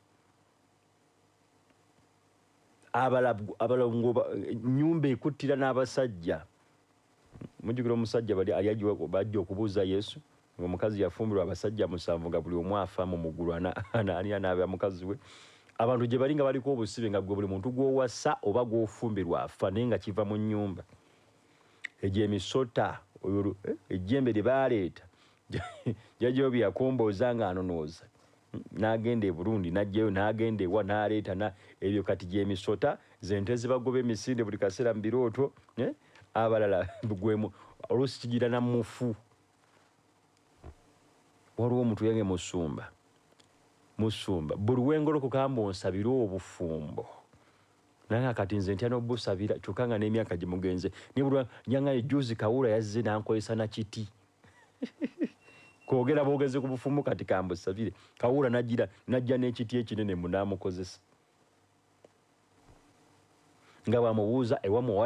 Abalongo nnyumba ekuttira n'abasajja. Mujjukira omusajja bajja okubuuza Yesu ng'omukazi yafumbirwa abasajja 7 nga buli omu afa mu mugulu ani anaabya mukazi we. Abantu gye bali nga baliko obusibe nga gwe buli muntu gw'owasa oba gw'ofumbirwa afa naye nga kiva mu nnyumba. Egyo emisota ejjembe lye baaleeta jjajjayo bye yakombooza nga anonooza n'agenda e Burundi n'ajjayo n'agenda ewa n'aleeta ebyo kati gy'emisota zente zibagoba emisinde buli kaseera mu birooto abalala gwemu oluusi kigira na mufu. Waliwo omuntu yange musumba buli wengolokoka onsabira obufumbo naye kati nze ntya n'obusabira kyokka nga n'emyaka gye mugenze nibulwa nyanga ejuzi Kawula yazze n'ankozesa na kiti kwogera boogeze ku bufumbo kati kambusabire Kawula najja n'ekiti ekinene munaamukozesa nga bwamubuuza ewamu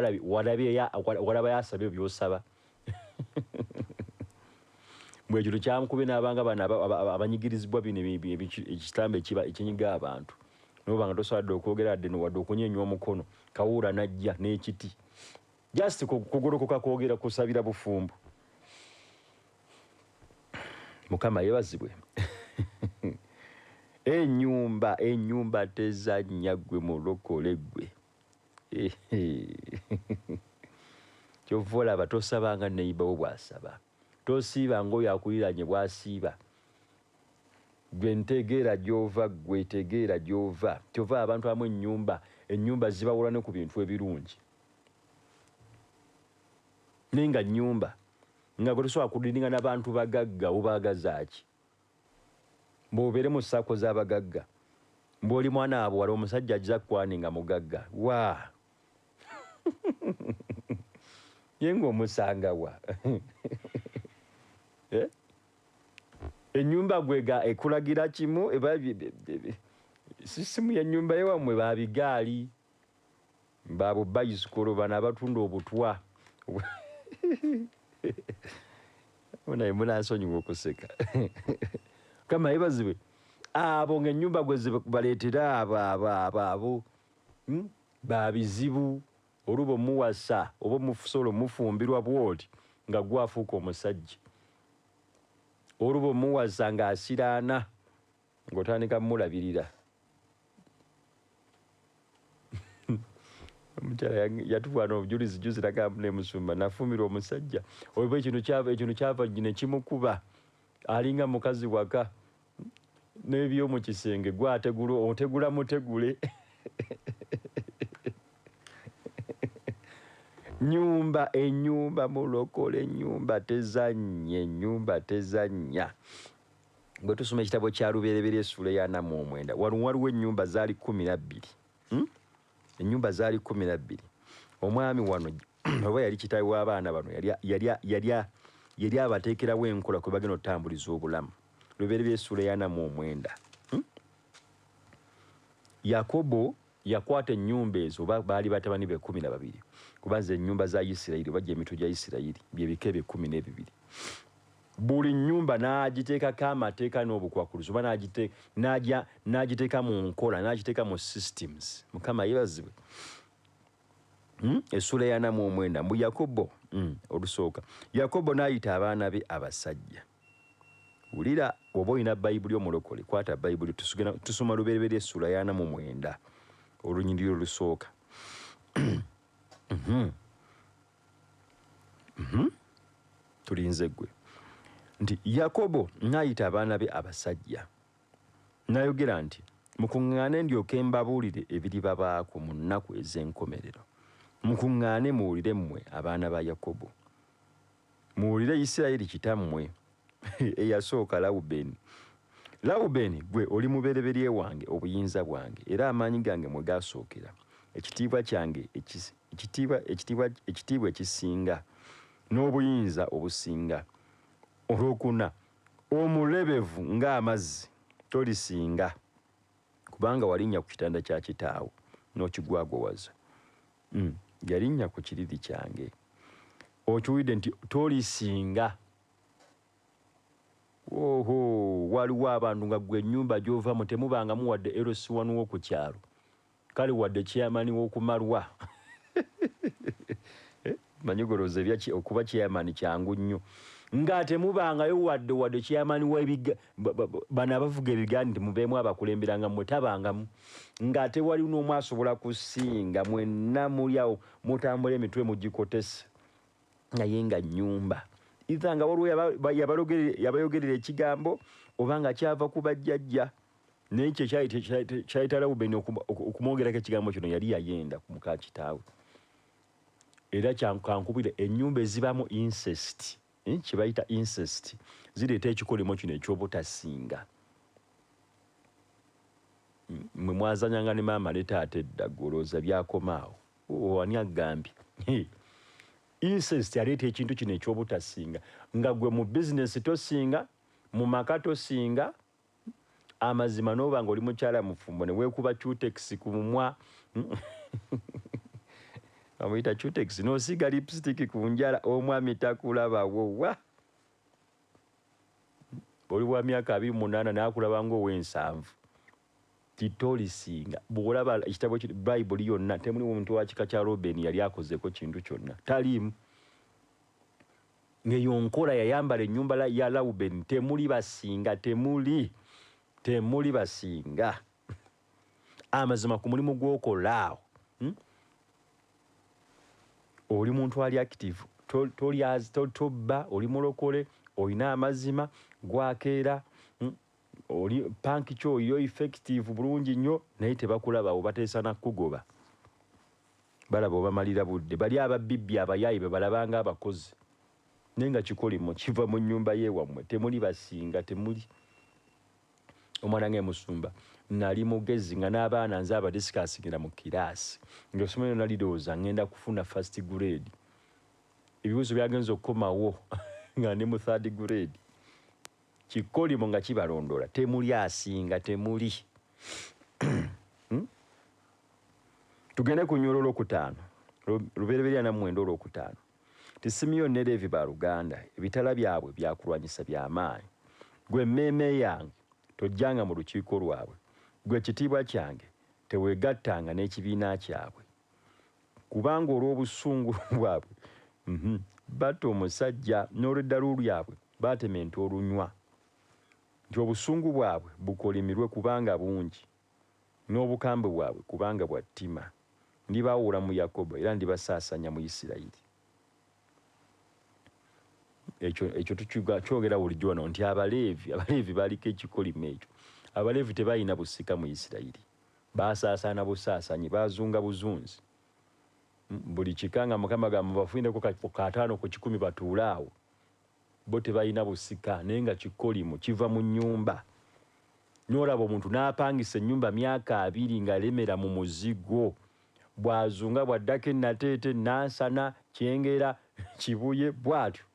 walaba yasabye by'osaba. Bwe ekyo kyamukube n'abanga bano abanyigirizibwa bino ekitambo ekinyiga abantu noba nga tosobola okwogera wadde okunyenya omukono Kawula najja n'ekiti just kugolokoka kwogera kusabira bufumbo. Mukama yebazibwe. Ennyumba tezannya gwe mulokole gwe. Kyova olaba tosabanga neibawo bw'asaba. Tosiiba ng'oyo akuliranye bw'asiiba. Gwe ntegeera gy'ova gwe tegeera gy'ova. Kyova abantu amu ennyumba zibawula ne ku bintu ebirungi. Naye nga nnyumba nga gwe tosobola kudiringa n'abantu bagagga obaagaza ki? Bw'obeere mu ssaako z'abagagga bw'oli mwana wa buwala omusajja ajja kukwaninga mugagga wa ye ng'omusanga wa ennyumba gwega ekulagira kimu sisimu ya nnyumba yewammwe babigaali baabo bayisikolo bano abatunda obutwa naye munansonyiwa okuseka. Kama yebazibwe abo ng'ennyumba gwe baleetera abo babizibu oluba omuwasa oba omusobola omufumbirwa bw'oti nga gwafuuka omusajja oluba omuwasa ng'asiraana ng'otandika mulabirira. Omukyala yatuwaana obujulizi juziraga ne musumba nafumbirwa omusajja oba ekintu kyava ne kimukuba alinga mukazi waka n'ebyomu kisenge gwategula otegula mutegule ennyumba mulokole ennyumba tezannya bwe tusoma ekitabo kya Lubereberye essula ya 49 waliwo ennyumba zaali 12 ennyumba zaali 12 omwami wano oba yali kitaawe w'abaana bano yali abateekerawo enkola kwe bagenda okutambuliza obulamu. Lubereberye essula ya 49 Yakobo yakwata ennyumba ezo baali batabani be 12 kubanza ennyumba za Isirayiri bajja emitwe gya Isirayiri byebika ebye 12 buli nnyumba n'agiteekako amateeka n'obukwakuluzo oba n'agiteeka mu nkola n'agiteeka mu systems. Mukama yeebazibwe. Essula ya 49 mbu Yakobo olusooka Yakobo n'ayita abaana be abasajja. Wulira oba olina Bayibuli omulokole kwata Bayibuli tusoma Lubereberye essula ya 49 olunyiriri olusooka. Tulinze gwe nti Yakobo n'ayita abaana be abasajja n'ayogera nti mukuŋŋaane ndyoke mbabuulire ebiribabaako mu nnaku ez'enkomerero. Mukuŋŋaane muwulire mmwe abaana ba Yakobo, muwulire Isirayiri kitammwe eyasooka Lawubeni. Lawubeni gwe oli mubereberye wange, obuyinza bwange era amaanyi gange mwe gasookera, ekitiibwa kyange ekitiibwa ekisinga n'obuyinza obusinga. Olwokuna omulebevu ng'amazzi tolisinga kubanga walinnya ku kitanda kya kitaawo n'okigwagwawaza. Yalinnya ku kiriri kyange okiwulidde nti tolisinga. Waliwo abantu nga gwe ennyumba gy'ovamu temubangamu wadde LC1 w'oku kyalo, kale wadde chairman w'okumalwa manyigoloza okuba chairman kyangu nnyo nga temubangayo wadde chairman w'ebiga bano abavuga ebigaani nti mubeemu abakulemberanga mmwe tabangamu ng'ate wali n'omu asobola kusinga mwenna muli awo mutambula emitwe mugikotesa naye nga nnyumba either nga waliwo yabayogerera ekigambo oba nga kyava ku bajjajja naye kye kyayita Lawubeni okumwogerako ekigambo kino yali yayenda ku muka kitaawe. Era kyankubira ennyumba ezibamu incest kye bayita incest zireeta ekikolimo kino eky'obutasinga. Mwe mwazanyanga ne maama ne taata edda golooza byakomaawo ani agambye incest aleeta ekintu kino eky'obutasinga nga gwe mu bizinesi tosinga, mu maka tosinga, amazima n'oba nga oli mukyala mufumbo ne weekuba cutex ku mumwa amuyita cutex n'osiga lipstick ku njala omwami takulabawo wa oli wa myaka 28 n'akulaba ng'ow'ensanvu titolisinga. Bw'olaba ekitabo Bayibuli yonna temuli omuntu wa kika kya Lawubeni yali akozeko kintu kyonna taliimu. Ng'eyo nkola yayambala ennyumba ya Lawubeni temuli basinga temuli basinga. Amazima ku mulimu gw'okolaawo oli muntu ali active tobba oli mulokole olina amazima gwakeera oli panki kyo yo effective bulungi nnyo naye tebakulabawo bateesa nakugoba balaba obamalira budde bali ababibbi abayaayi bebalabanga abakozi naye nga kikolimo kiva mu nnyumba yeewammwe temuli basinga temuli. Omwana ng'emusumba nali mugezi nga n'abaana nze abadisikasingira mu kiraasi ng'osomero nalidooza ngenda kufuna first grade ebibuuzo byagenza okukomawo nga ndi mu third grade kikolimo nga kibalondola temuli asinga temuli. Tugende ku nnyolo olwokutaano Lubereberye 49 olwokutaano ti Simiyoni ne Leevi baluganda ebitala byabwe byakulwanyisa by'amaanyi. Gwe emmeeme yange tojjanga mu lukiiko lwabwe, gwe ekitiibwa kyange teweegattanga n'ekibiina kyabwe kubanga olw'obusungu bwabwe batta omusajja n'olw'eddalu lyabwe baatementa olunywa nti obusungu bwabwe bukolimirwe kubanga bungi n'obukambe bwabwe kubanga bwa ttima. Ndibaawula mu Yakobo era ndibasaasanya mu Isirayiri. ekyo kyogera bulijjo wano nti abaleevi baliko ekikolimo ekyo. Abaleevi tebalina busika mu Isirayiri, baasaasaana busaasanyi, baazunga buzunzi. Buli kika nga Mukama gamba bafunireko kataano ku 10 batuule awo. Bo tebalina busika naye nga kikolimo kiva mu nnyumba. N'olaba omuntu n'apangisa ennyumba myaka 2 ng'alemera mu muzigo, bw'azunga bw'addako ennateete, Nansana, Kyengera, Kibuye bw'atyo.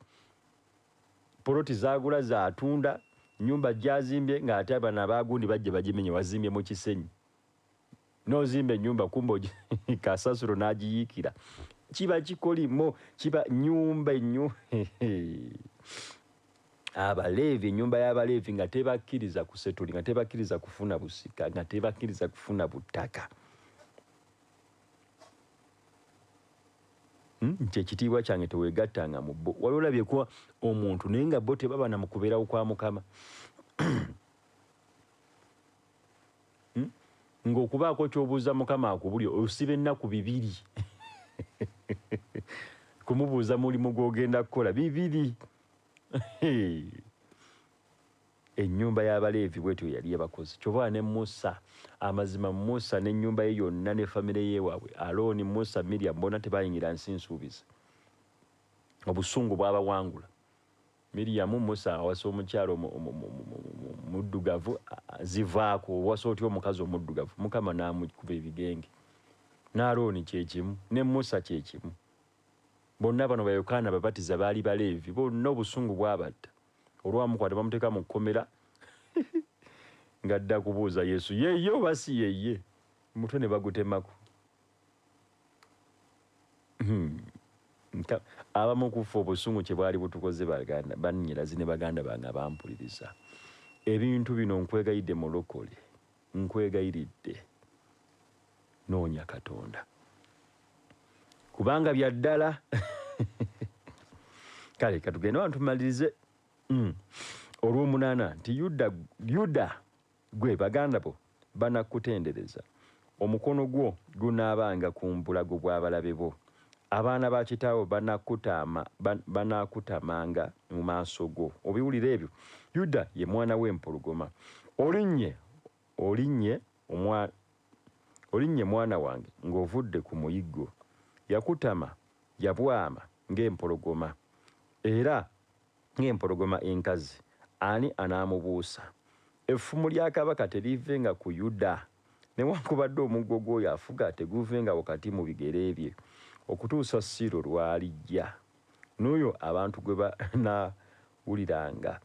Poloti zaagula zaatunda, nnyumba gy'azimbye ng'ate abana abaagundi bajja bagimenye, wazimbye mu Kisenyi. N'ozimba ennyumba kumbe kasasiro n'agiyiikira. Kiba kikolimo, kiba nnyumba Abaleevi, ennyumba y'Abaleevi nga tebakkiriza kusetuli, nga tebakkiriza kufuna busika, nga tebakkiriza kufuna butaka. Nti ekitiibwa kyange teweegattanga mu bo. Wali olabyeko omuntu naye nga bo tebaba na mu kubeerawo kwa Mukama. Ng'okubaako ky'obuuza Mukama akubulye osiba ennaku 2 kumubuuza mulimu gw'ogenda kukola 2. Ennyumba y'Abaleevi bwetyo yali yabakozi. Kyova ne Musa, amazima Musa n'ennyumba ye yonna ne famire ye waabwe, Alooni, Musa, Miriam bonna tebayingira nsi nsuubizi. Obusungu bw'abawangula. Miriam, Musa awasa omukyalo muddugavu zivaako, owasa otya omukazi omuddugavu, Mukama n'amukuba ebigenge. N'Alooni kyekimu, ne Musa kyekimu. Bonna bano Bayokaana babatiza baali Baleevi, bonna obusungu bwabatta. Olwamukwata bamuteeka mu kkomera ng'adda kubuuza Yesu, yeye oba si yeye? Mutwe ne bagutemako. Abamu kufa obusungu kye bwali butukoze baganda bannyirazi ne baganda bange abampuliriza. Ebintu bino nkwegayidde mulokole, nkwegayiridde noonya Katonda. Kubanga bya ddala. Kale katugende wano tumalirize. Olw'omunaana nti Yuda gwe baganda bo banakutendereza. Omukono gwo gunaabanga ku mbulago bw'abalabe bo. Abaana ba kitaawo banaakutamanga mu maaso go. Obiwulire ebyo. Yuda ye mwana w'empologoma. Olinnye mwana wange ng'ovudde ku muyiggo. Yakutama yabwama ng'empologoma, era ng'empologoma enkazi. Ani anaamubuusa? Effumu lya kabaka terivenga ku Yuda, newankubadde omuggo gw'oyo afuga teguvenga wakati mu bigere bye, okutuusa Siiro lw'alijja, n'oyo abantu gwe banaawuliranga.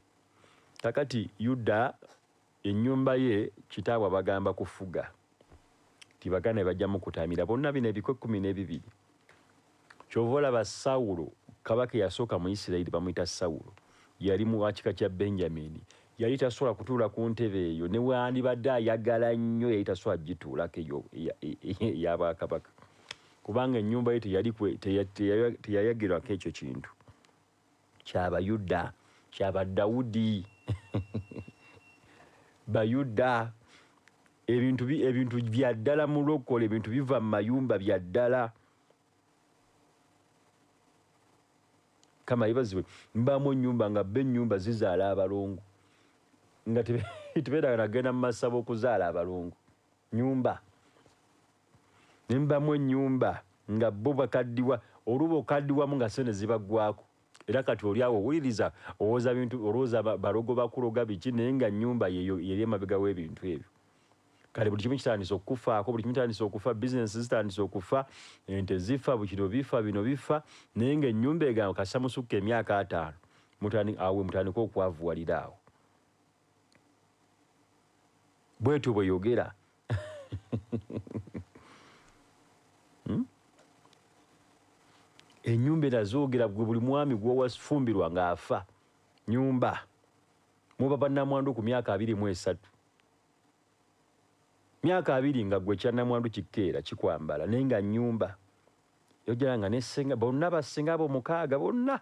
Kakati Yuda ennyumba ye kitaabwe bagamba kufuga, tibagane bajja mukutamira. Bonna bino ebiko 12. Kyova olaba Sawulo, kabaka eyasooka mu Isirayiri bamuyita Sawulo, yali mu kika kya Benjamini. Yali tasobola kutuula ku ntebe eyo, ne wandibadde ayagala nnyo yali tasobola gituulako eyo ey'abakabaka, kubanga ennyumba ye teyayagirwako ekyo kintu. Ky'Abayuda, ky'Abadawudi. Bayuda, ebintu bya ddala mulokole, ebintu biva mu mayumba bya ddala. Kama ibazibwe mbamu ennyumba nga be ennyumba zizaala abalongo, nga tebeera nagenda mu masabo okuzaala abalongo. Nyumba nembamu ennyumba nga bo bakaddiwa, oluba okaddiwamu nga sente zibaggwako. Era kati oli awo owuliriza olowooza balogo bakuloga biki, naye nga nnyumba yeri emabega w'ebintu ebyo. Kale buli kimu kitandisa okufaako, buli kimu kitandisa okufa, bizinesi zitandisa okufa, ente zifa, bukiro bifa, bino bifa, naye nga ennyumba egamba kasita musukka emyaka 5 awe mutandika okwavuwalira awo. Bwetyo bwe yogera. Ennyumba erazoogera gwe buli mwami gwowafumbirwa ng'afa. Nyumba muba bannamwandu ku myaka 23. Myaka 2 nga gwe kyannamwandu kikeera kikwambala, naye nga nnyumba yogera nga nessenga bonna basinga abo 6 bonna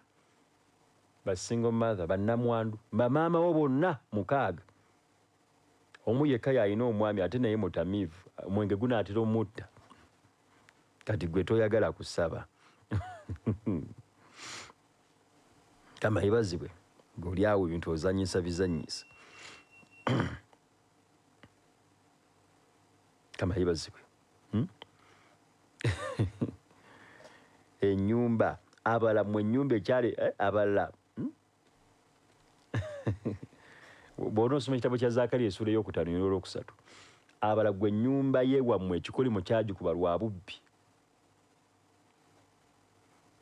basinga mother bannamwandu, bamaama wo bonna 6. Omu yekka yalina omwami ate naye mutamiivu, omwenge gunaatera omutta. Kati gwe toyagala kusaba. kama ibazibwe ng'oli awo ebintu ozanyisa bizanyisa kama ibazibwe ennyumba abala mu ennyumba ekyali abala bw'ona osoma ekitabo kya Zaakaliya essuula ey'okutaano n'olwokusatu abala gwe ennyumba ye wammwe ekikolimo kyagikuba lwa bubbi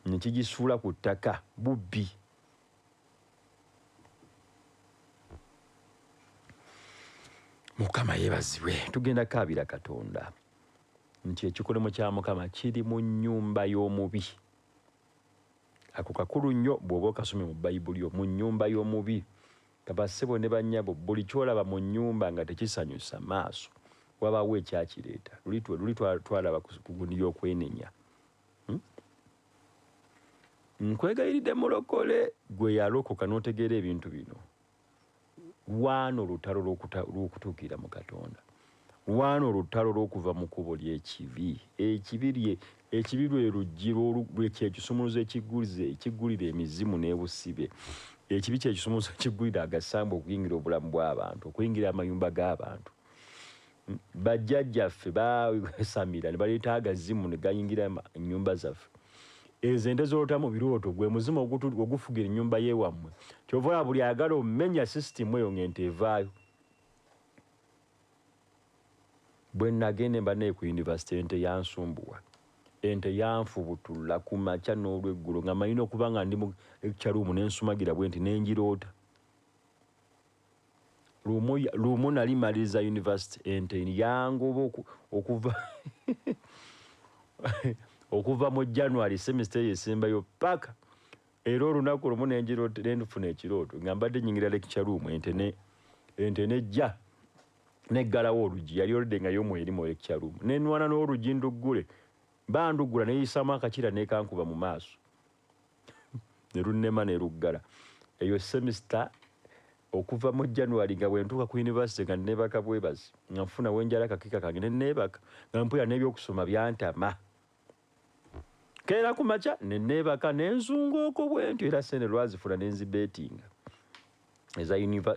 ne kigisuula ku ttaka bubbi. Mukama yeebazibwe. Tugenda kaabira Katonda nti ekikolimo kya Mukama kiri mu nnyumba y'omubi. Ako kakulu nnyo bw'oba okasomye mu Bayibuli yo, mu nnyumba y'omubi. Kabassebo ne bannyabo buli kyolaba mu nnyumba nga tekisanyusa maaso wabaawo ekyakireeta luli twalaba ku gundi y'okwenenya. Nkwegayiridde mulokole gwe yalokoka n'otegeera ebintu bino. Waano olutalo lw'okutuukira mu Katonda. Waano olutalo lw'okuva mu kkubo ly'ekibi. Ekibi lwe luggi lw'ekisumuluzo ekiggulira emizimu n'ebusibe. Ekibi kyekisumuluzo ekiggulira agasambu okuyingira obulamu bw'abantu, okuyingira amayumba g'abantu. Bajjajjaffe baasamira ne baleeta agazimu ne gayingira ennyumba zaffe. Ezo ente z'olota mu birooto gwe muzimu ogufugira ennyumba y'ewammwe. Kyova buli agala omenya sisitimu eyo ng'ente evaayo. Bwe nagenda mba naye ku yunivasite ente yansumbuwa. Ente yanfubutula ku makya n'olweggulo nga manyina okuba nga ndi mu lecture ne nsumagira bwe nti n'engiroota. Lumu nali maliriza yunivasite ente yangoba okuva mu January semester yesembayo paka era olunaku lumu n'enfuna ekirooto nga mbadde nyingira lecture room ente nejja neggalawo oluggi yali oludde nga y'omweri mu lecture room nenwana n'oluggi nduggule bandugula neyisamu akakira nekankuba mu maaso ne lunnema ne luggala. Eyo semester okuva mu January nga bwentuuka ku university nga neebaka bwebazi nga nfuna wenjala akakiika kange neneebaka nga mpulira n'ebyokusoma byantama. Keera ku makya neneebaka nenzungooko bwentyo era sente lwazifuna nenzibeetinga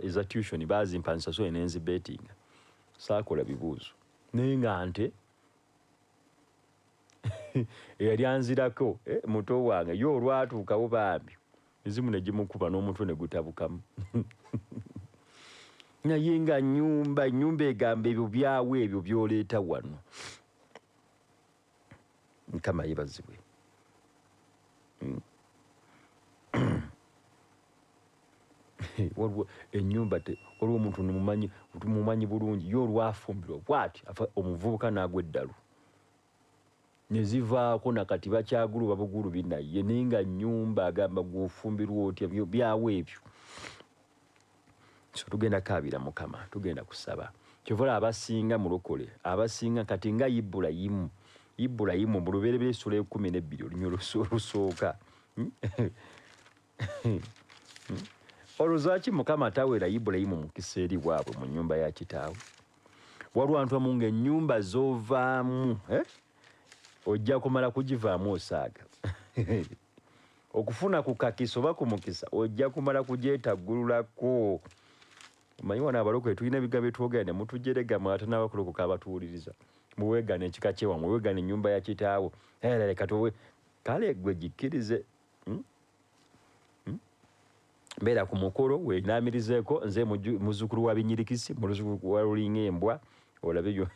eza tuition baazimpa nsasule nenzibeetinga saakola bibuuzo naye nga nte eyali anzirako muto wange yo olwatuukawo bambi mizimu ne gimukuba n'omutwe ne gutabukamu. Naye nga nnyumba egamba ebyo byawo ebyo by'oleeta wano. Mukama yeebazibwe. Ennyumba waliwo omuntu mumanyi bulungi yo olwafumbirwa bw'ati omuvubuka n'agwa eddalu ne zivaako nakati bakyaguluba bugulubi naye naye nga nnyumba agamba gw'ofumbirwa otya byawo ebyo. So tugenda kaabira Mukama, tugenda kusaba. Kyovola abasinga mulokole, abasinga kati nga Ibulayimu mu lubereberye essula y'e12 olunyolo olusooka. Oluzaki Mukama tawera Ibulayimu mukisa eri bwabwe mu nnyumba ya kitaawe. Waliwo abantu abamu ng'ennyumba z'ovaamu ojja kumala kugivaamu osaaga. Okufuna ku kakisa oba ku mukisa ojja kumala kugyetaggululako. Omanyi wano abalokole tulina ebigambo byetwogera ne mutujeregamu ate n'abakulokoka abatuwuliriza. Muweegana ekika ky'ewammwe, muweegana ennyumba ya kitaawo. Leka kale gwe gikkirize. Mbeera ku mukolo weenaamirizeeko nze muzzukulu wa binyirikisi, muzzukulu wa lulinga embwa olabe byo.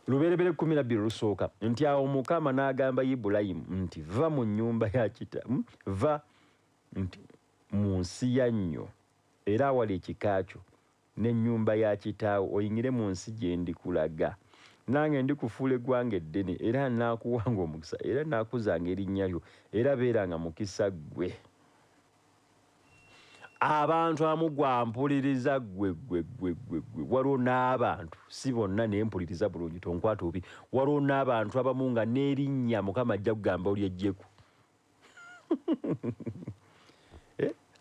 Lubereberye 12 lusooka nti awo Mukama n'agamba Ibulayimu nti va mu nnyumba ya kitaawo, va nti mu nsi yannyo era awali ekika kyo n'ennyumba ya kitaawo oyingire mu nsi gye ndikulaga. Nange ndikufuula eggwanga eddene era naakuwanga omukisa era naakuzanga erinnya lyo era beeranga mukisa ggwe. Abantu amu gwampuliriza ggwe waliwo n'abantu si bonna naye mpuliriza bulungi tonkwata obi. Waliwo n'abantu abamu nga n'erinnya Mukama ajja kugamba olyeggyeko.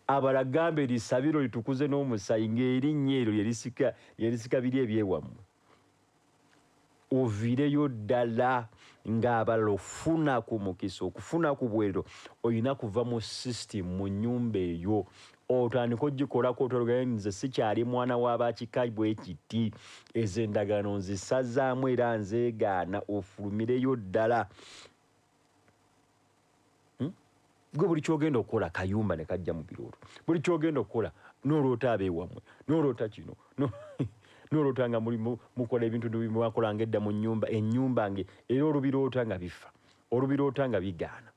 Abalagamba erisabiro litukuze n'omusayi ng'erinnya eryo lyerisika biri ebyewammwe. Ovireyo ddala ng'abalala ofuna ku mukisa okufuna ku bwerero olina kuva mu system mu nnyumba eyo otandika ogikolako otologanye nze sikyali mwana w'abakika bwe kiti ezo endagaano nzisazaamu era nzeegaana ofulumireyo ddala. Gwe buli kyogenda okukola kayumba ne kajja mu birooto, buli kyogenda okukola n'oloota abeewammwe n'oloota kino n'oloota nga mukola ebintu mwakolanga edda mu nnyumba ennyumba nge era olubiroota nga bifa olubiroota nga bigaana.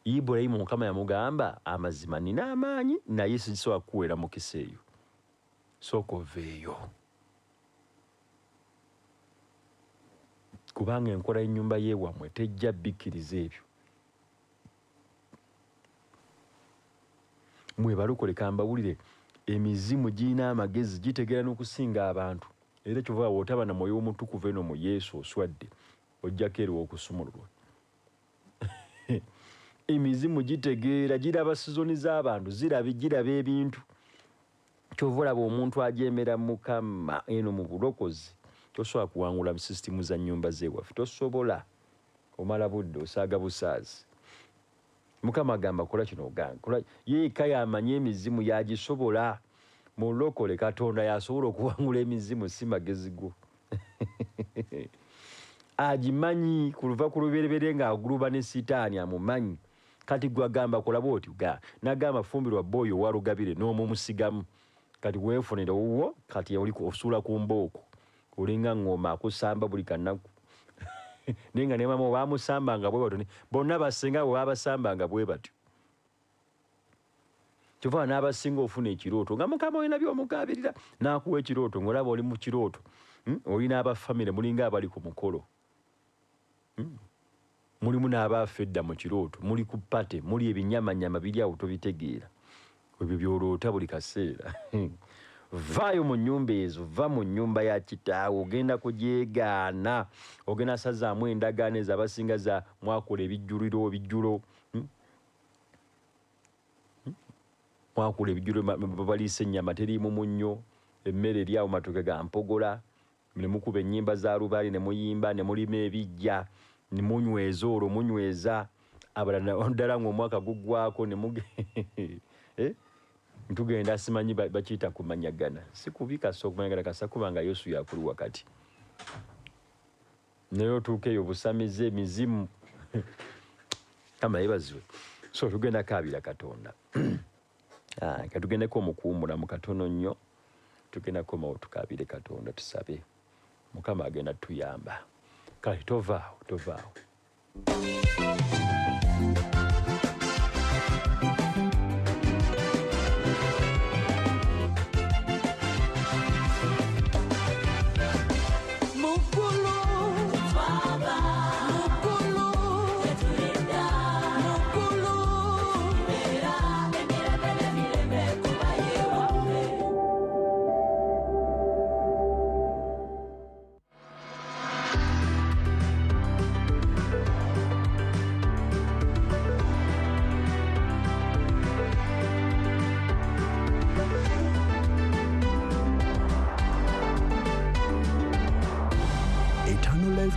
Ibulayimu Mukama yamugamba amazima nina amaanyi naye sisobola kukuweera mukisa eyo, sooka oveeyo. Kubanga enkola y'ennyumba y'ewammwe tejja bikkiriza ebyo. Mwe balokole kambawulire emizimu girina amagezi gitegeera n'okusinga abantu era kyova wootaba na mwoyo omutukuvu eno mu Yesu oswadde ojjako eriwo okusumululwa. Emizimu gitegeera giraba sizoni z'abantu giraba ebintu kyova olaba omuntu ajeemera Mukama eno mu bulokozi tosobola kuwangula sisitimu za nnyumba z'ewaffe, tosobola omala budde osaaga busaazi. Mukama agamba kola kino ogamba yeeka yamanye emizimu yagisobola. Mulokole Katonda yasobola okuwangula emizimu si magezi go. Agimanyi kuva ku lubereberye ng'aguluba ne sitaani amumanyi. Kati gwe agamba kola bw'oti n'agamba fumbirwa bboyo walugabire n'omumusigamu kati weefunire wuwo kati oli osuula ku mbooko olinga ngoma akusamba buli kanaku. Ninga ne mama bamusambanga bwe batyo bonna basenga bwe babasambanga bwe batyo. Kyova n'abasinga ofuna ekirooto nga Mukama olina by'omugabirira n'akuwa ekirooto ng'olaba oli mu kirooto olina abafamire mulinga abali ku mukolo. Mulimu n'abaafa edda mu kirooto muli ku pate muli ebinyamanyama biri awo tobitegeera ebyo by'oloota buli kaseera. Vaayo mu nnyumba ezo, va mu nnyumba ya kitaawo ogenda kugyegaana ogenda sazaamu endagaano ezo abasinga za mwakola ebijjulo mwakola ebijjulo babaliisa ennyama teriimu munnyo emmere eri awo matoke ga mpogola ne mukuba ennyimba za lubaali ne muyimba ne mulima ebijja ne munyweza olwo munyweza abalala ddala ng'omwaka guggwako ne ntugenda simanyi bakiyita kumanyagana si kubi kasa okumanyagana kasa kubanga Yesu yakuli wakati naye otuuka eyo busamize emizimu kama yebaziwe. So tugenda kaabira Katonda katugendeko omukuwumula mu katono nnyo tugendako mawo tukaabire Katonda tusabe Mukama agenda tuyamba. Kale tovaawo.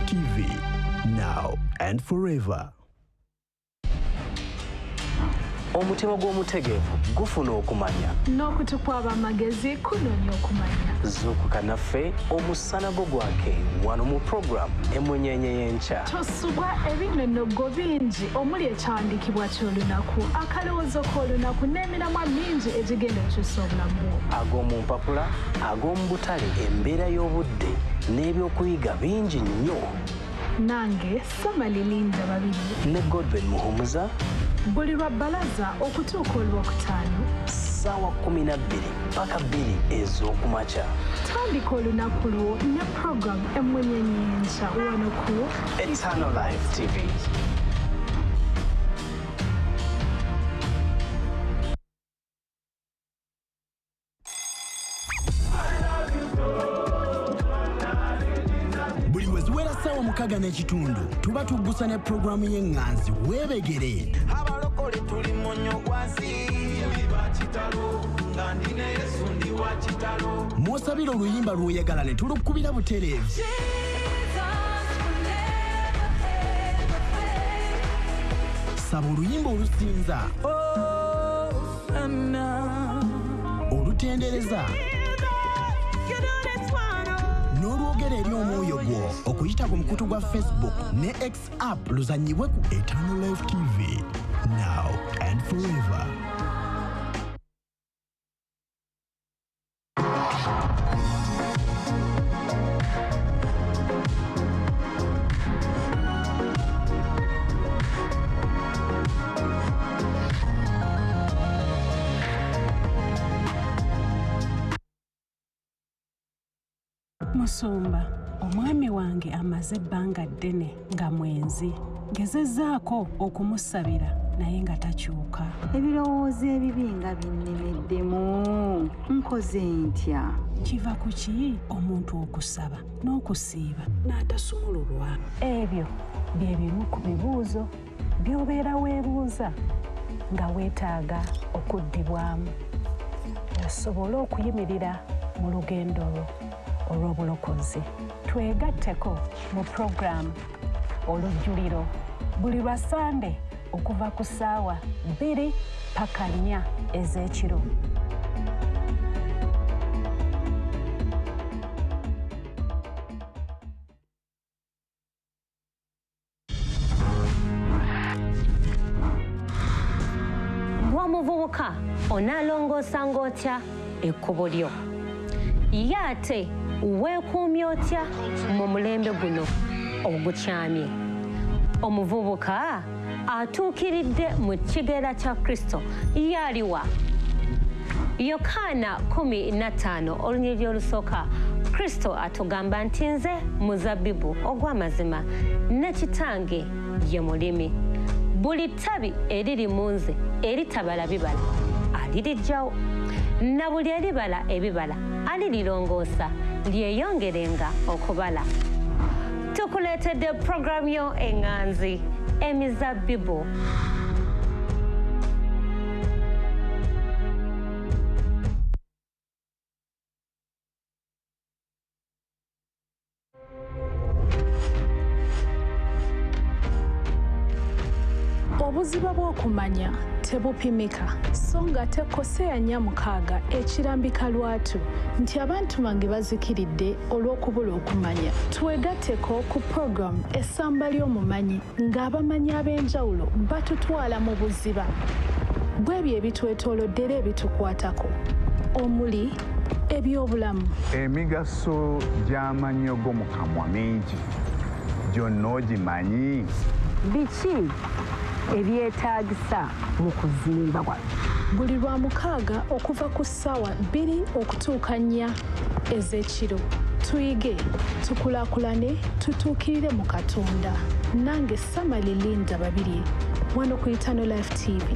TV, now and forever. Omutima gw'omutegeevu gufuna okumanya n'okutukwa ab'amagezi kunoonya okumanya. Zuukuka naffe omusana gwo gwake wano mu program Emunyenye y'enkya. Tosubwa ebinnonogo bingi omuli ekyawandiikibwa ky'olunaku akalowoozo k'olunaku n'emiramwa mingi egigenda okyusa obulamu bwo. Ag'omu mpapula, ag'omu butale, embeera y'obudde n'ebyokuyiga bingi nnyo. Nange Samali Linda babiri ne Godwin Muhumuza. Buli lwa bbalaza okutuuka olwokutaano ssaawa 12 paka 2 ez'okumakya. Tandika olunaku lwo ne program Emunyenye y'enkya wano ku Eternal Life TV. Buli weziwera ssaawa 6 n'ekitundu tuba tuggusa ne programu y'eŋŋanzi weebegere. Abalokole tuli mu nnyo gwansi tuli ba kitalo nga ndi ne Yesu ndi wa wa kitalo. Mwosabira oluyimba lw'oyagala ne tulukubira butereevu. Saba oluyimba olusinza. Olutendereza. N'olwogera eri omwoyo gwo okuyita ku mukutu gwa Facebook ne X app luzanyibwe ku Eternal Life TV. Now and forever. Musumba, omwami wange amaze ebbanga ddene nga mwenzi. Ngezezzaako okumusabira naye nga takyuka. Ebirowoozo ebibi nga binnemeddemu. Nkoze ntya? Kiva ku ki omuntu okusaba n'okusiiba n'atasumululwa? Ebyo bye bimu ku bibuuzo by'obeera weebuuza nga weetaaga okuddibwamu osobole okuyimirira mu lugendo lwo olw'obulokozi. Twegatteko mu puroguramu olujjuliro buli lwa Sande okuva ku ssaawa 2 paka 4 ez'ekiro. Bw'omuvubuka onaalongoosanga otya ekkubo lyo? Ye ate weekuumye otya mu mulembe guno ogukyamye? Omuvubuka atuukiridde mu kigera kya Kristo yaliwa? Yokaana 15:1 Kristo atugamba nti nze muzabbibu ogw'amazima ne Kitange ye mulimi. Buli ttabi eriri mu nze eritabala bibala aliriggyawo, na buli eribala ebibala alirirongoosa lyeyongerenga okubala. Tukuleetedde puroguramu yo eŋŋanzi emizabbibu. Obuziba bw'okumanya tebupimika, so ng'ate Koseya 4:6 ekirambika lwatu nti abantu bange bazikiridde olw'okubula okumanya. Twegatteko ku puroguramu essamba ly'omumanyi ng'abamanyi ab'enjawulo batutwala mu buziba bw'ebyo ebitwetoolodde era ebitukwatako omuli ebyobulamu. Emigaso gy'amannyo go mu kamwa mingi gyonna ogimanyi? Biki ebyetaagisa mu kuzimba kwa? Buli lwa 6 okuva ku ssaawa 2 okutuuka 4 ez'ekiro. Tuyige, tukulaakulane, tutuukirire mu Katonda. Nange Samali Linda Babirye, wano ku Eternal Life TV.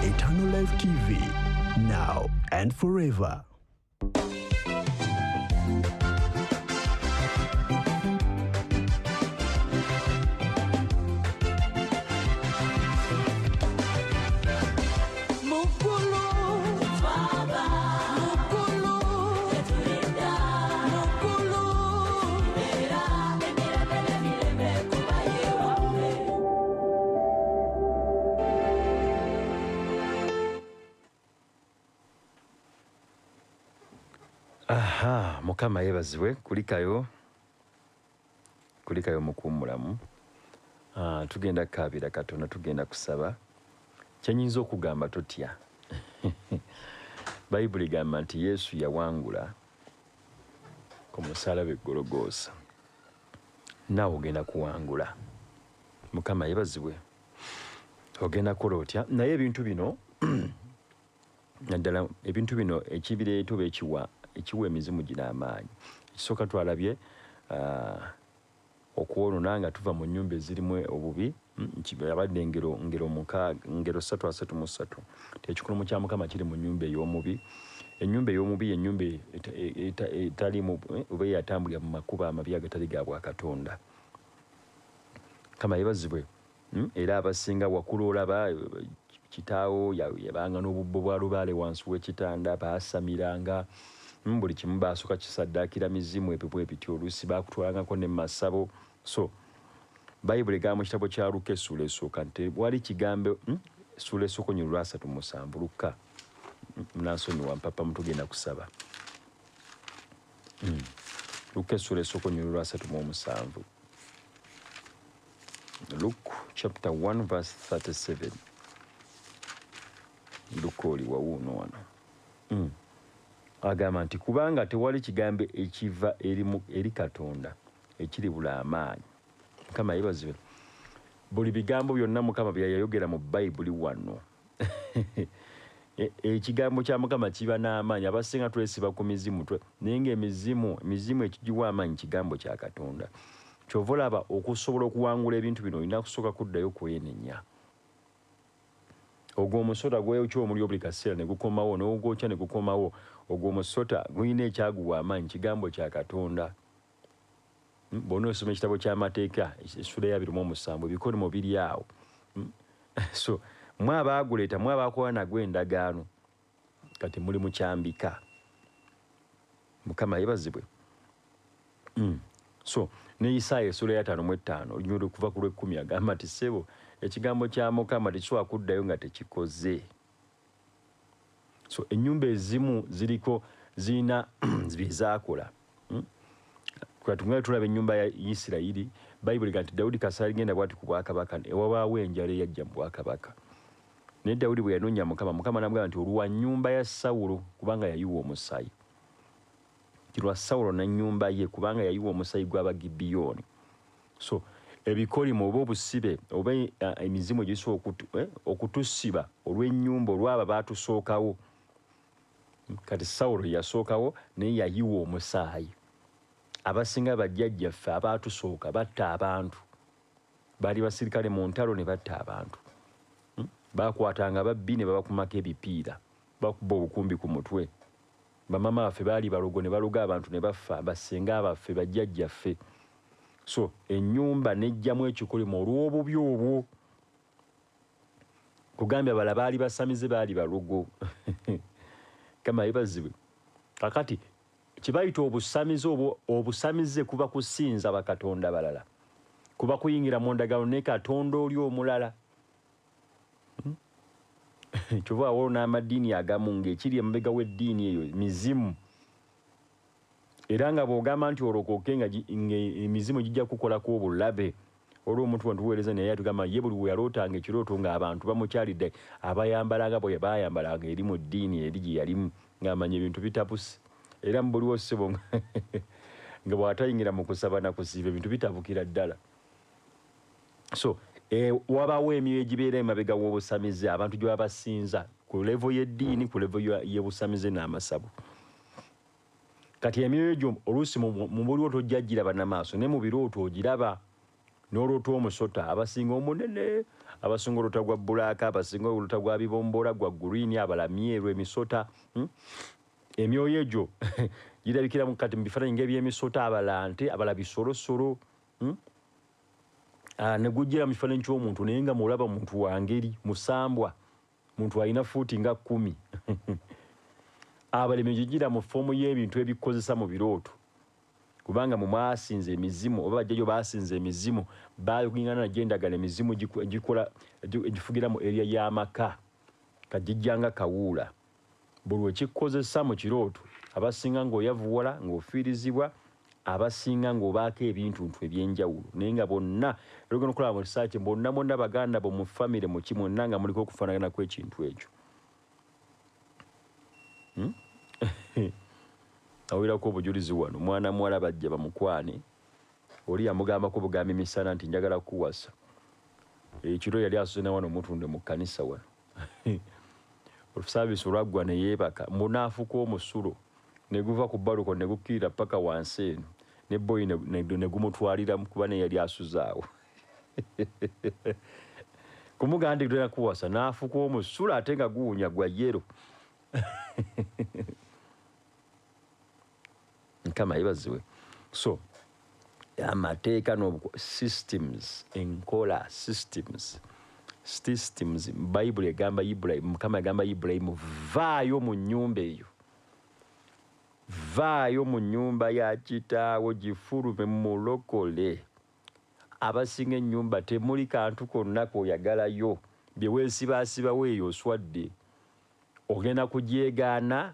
Eternal Life TV, now and forever. Aha, Mukama yeebazibwe. Kulikayo mukuumulamu. Tugenda kukaabira Katonda, tugenda kusaba. Kyenyinza okugamba totya. Bayibuli gamba nti Yesu yawangula ku musaalaba Gologoosa. Naawe ogenda kuwangula. Mukama yeebazibwe. Ogenda kukola otya? Naye ebintu bino naddala ebintu bino ekibireeta oba ekiwa ekiwa emizimu gino amaanyi. Ekisooka twalabye okwonoona nga tuva mu nnyumba ezirimu obubi, abadde engero 3:33. Tekikulumu kya Mukama kiri mu nnyumba ey'omubi. Ennyumba ey'omubi y'ennyumba etalimu oba eyatambulira mu makubo amabi agatali ga Bwakatonda. Kama yebazibwe. Era abasinga wakulu olaba kitaawo yabanga n'obubbo bwa lubaale wansi w'ekitanda, baasamiranga, buli kimu baasooka kisaddaakira mizimu ebyo bwe bityo, oluusi baakutwalangako ne masabo. So Bayibuli egamba mu kitabo kya Luka essuula esooka nti wali kigambo essuula esooka 3:7 Luka munansonyiwa mpapa mutugenda kusaba. Luka essuula esooka 3:7. Luke chapter 1 verse 37. Luka oli wawuuno wano. Agamba nti kubanga tewali kigambo ekiva eri Katonda ekiri bula amaanyi. Mukama yebazibe. Buli bigambo byonna Mukama bye yayogera mu Bayibuli wano. Ekigambo kya Mukama kiba n'amaanyi. Abasinga twesiba ku mizimu naye ng'emizimu ekigiwa amaanyi kigambo kya Katonda. Kyova olaba okusobola okuwangula ebintu bino olina kusooka kuddayo kwenenya. Ogwo omusota gweyokya omuliro buli kaseera ne gukomawo, n'ogwokya ne gukomawo. Ogwo omusota gulina ekyaguwa amaanyi kigambo kya Katonda. Bonna osoma ekitabo ky'amateeka essuula ya 27 ebikolimo biri awo. So mwe abaaguleeta mwe abaakola nagwo endagaano kati muli mukyambika. Mukama yebazibwe. So ne Isaaya essuula ya 5:5 olunyolo okuva ku lw'ekkumi agamba nti ssebo ekigambo kya Mukama tekisobola kuddayo nga tekikoze. So ennyumba ezimu zirina bizaakola. Kwatunga tulaba ennyumba ya Isirayiri, Bayibuli nti Dawudi kasaali genda bwati ku bwakabaka ewabaawo enjala eyajja mu bwakabaka. Naye Dawudi bwe yanoonya Mukama n'amugamba nti oluwa nnyumba ya Sawulo kubanga yayiwa omusaayi. Kirwa Sawulo na nnyumba ye kubanga yayiwa omusaayi gw'Abagibyoni. So ebikolimo oba obusibe oba emizimu gisobola okutusiba olw'ennyumba olw'abo baatusookawo. Kati Sawulo yasookawo naye yayiwa omusaayi. Abasinga bajjajjaffe abaatusooka batta abantu. Baali basirikale mu ntalo ne batta abantu. Baakwatanga babbi ne babakumako ebipiira. Bakuba obukumbi ku mutwe. Bamama baffe baali balogo ne baloga abantu ne bafa, basenga baffe bajjajjaffe. So ennyumba nejjamu ekikolimo olw'obubi obwo. Kugambye abala baali basamize baali balogo. Kama yebazibwe. Kakati kibayita obusamize kuba kusinza bakatonda balala. Kuba kuyingira mu ndagaano ne Katonda oli omulala. Kyova awo n'amadiini agamu ng'ekiri emabega w'eddiini eyo mizimu. Era nga bw'ogamba nti olokoke nga emizimu gijja kukolako obulabe. Olwo omuntu wantuweereza naye atugamba ye buli we yalootanga ekirooto ng'abantu bamukyalidde abayambalanga bwe baayambalanga eri mu ddiini eri gye yalimu ng'amanya ebintu bitabuse. Era mu buliwo ssebo nga bw'atayingira mu kusaba na kusiiba ebintu bitabukira ddala. So wabaawo emyoyo egibeera emabega w'obusamize abantu gye babasinza ku levo y'eddiini ku levo y'obusamize n'amasabu. Kati emyoyo egyo oluusi mu buliwo tojja giraba n'amaaso naye mu birooto ogiraba. N'olwota omusota abasinga omunene, abasinga olwota gwa bbulaaka, abasinga olwota gwa bibomboola gwa guliini, abala myeru emisota. Emyoyo egyo girabikira kati mu bifaananyi ng'eby'emisota, abala nte, abala bisolosolo. Ne gujjira mu kifaananyi ky'omuntu naye nga mulaba muntu wa ngeri musambwa, muntu alina fuuti nga 10. Abala emyoyo gigira mu foomu y'ebintu ebikozesa mu birooto. Kubanga mu mwasinze emizimu oba bajjajo baasinze emizimu baayingana n'endagala emizimu gifugira mu area y'amaka kagijjanga kawuula. Buli wekikozesa mu kirooto abasinga ng'oyavuwala ng'ofiirizibwa, abasinga ng'obaako ebintu eby'enjawulo naye nga bonna era ogenda okulaba mu risaaki bonna baganda bo mu famire mu kimu mwenna nga muliko okufaanaganaku ekintu ekyo. Awirako obujulizi wano mwana muwala bajja bamukwane oli yamugambako bugambi misana nti njagala kuwasa. Ekiro yali asuze na wano omutunde mu kkanisa wano. Olusaabisi olwaggwa ne yeebaka munaafuka omusulo ne guva ku baluko ne gukira paka wansi eno ne boy ne gumutwalira kuba ne yali asuzaawo kumugandi gdena kuwasa n'afuka omusula ate nga guwunya gwa yero Nkama yebaziwe. So amateeka systems enkola systems Bible egamba Ibrahim, Mukama egamba Ibrahim, vaayo mu nnyumba eyo, vaayo mu nnyumba ya kitaawo gifulume mulokole. Abasinga ennyumba temuli kantu konna koyagalayo, bye weesibaasibawo eyo oswadde, ogenda kugyegaana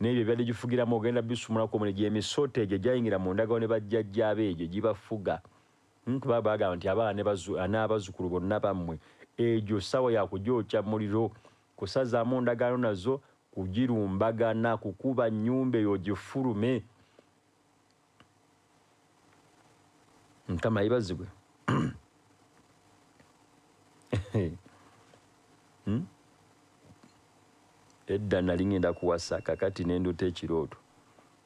n'ebyo byadde gifugiramu ogenda bisumulako mu gy'emisoto egyo gyayingira mu ndagaano ne bajjajjaabe egyo gibafuga. Kuba bagamba nti abaana n'abazzukulu bonna bammwe egyo ssaawa ya kugyokya muliro, kusazaamu ndagaano nazo, kugirumbagana, kukuba nnyumba eyo gifulume. Mukama yebazibwe. Edda nali ngenda kuwasa kakati nenduta ekirooto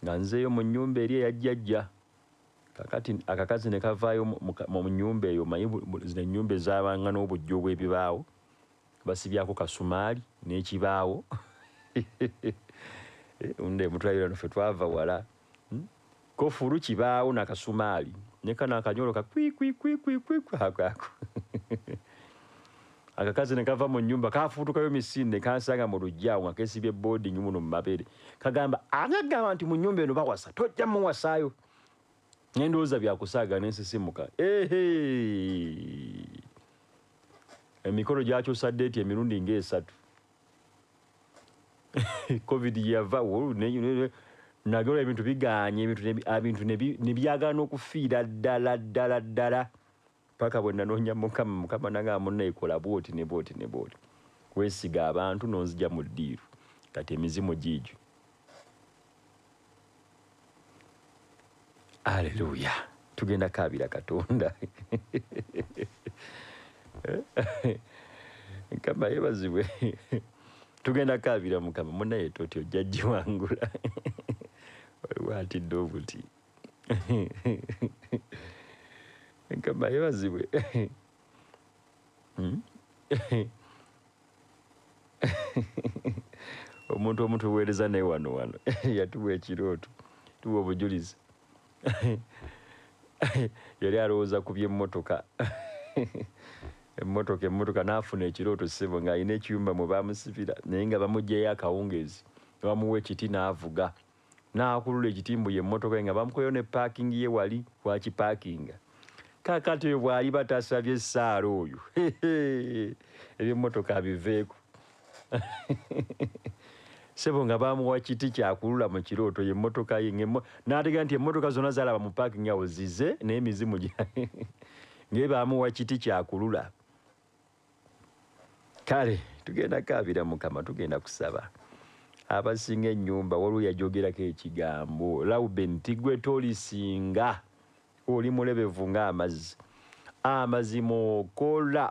nga nzeeyo mu nnyumba eri eyajjajja. Kakati akakazi ne kavaayo mu nnyumba eyo, manyi zino ennyumba ezabanga n'obujjo bw'ebibaawo, basibyako kasumaali n'ekibaawo. Unde mutwalira naffe twava wala. Kofulu kibaawo na kasumaali ne kana akanyolo ka ako. Akakazi ne kava mu nnyumba kafuutukayo misinde ne kansanga mu lujjaawo nga keesibye boarding muno mu mabere. Kagamba agagamba nti mu nnyumba eno bawasa, tojja muwasaayo. Ndowooza byakusaaga n'ensisimuka. Emikolo gyakyusa deeti emirundi nga3. Covid yava nagala ebintu biganye, ebintu ne byagala n'okufiira ddala paka bwe nanoonya Mukama nanga munna ekola bwoti ne bwoti. Weesiga abantu n'onzija mu ddiiru, kati emizimu giigyo. Haleluya. Tugenda kaabira Katonda. Nkama yebazibwe. Tugenda kaabira Mukama munna yetooti ojjajji wangula. Waliwo atidde obuti. Nkama yebazibwe. Omuntu tuweereza naye wano yatuwa ekirooto, tuwa obujulizi. Yali alowooza ku by'emmotoka. Emmotoka n'afuna ekirooto ssebo ng'alina ekiyumba mwe baamusibira naye nga bamuggyayo akawungeezi, ne bamuwa ekiti n'avuga. N'akulula ekitimbu ye emmotoka nga bamukoleyo ne paakingi ye wali wakipaakinga. Kaakati oyo bw'ali batasabye essaala oyo eby'emmotoka abiveeko. Sebo nga bamuwa kiti kyakulula mu kirooto ye emmotoka ye n'ategeera nti emmotoka zonna zaalaba mu paakingi awo zize n'emizimu ngaye bamuwa kiti kyakulula. Kale tugenda kaabira Mukama, tugenda kusaba. Abasinga ennyumba waliwo yajogerako ekigambo, Lawubeni ti gwe tolisinga, oli mulebevu ng'amazzi. Amazima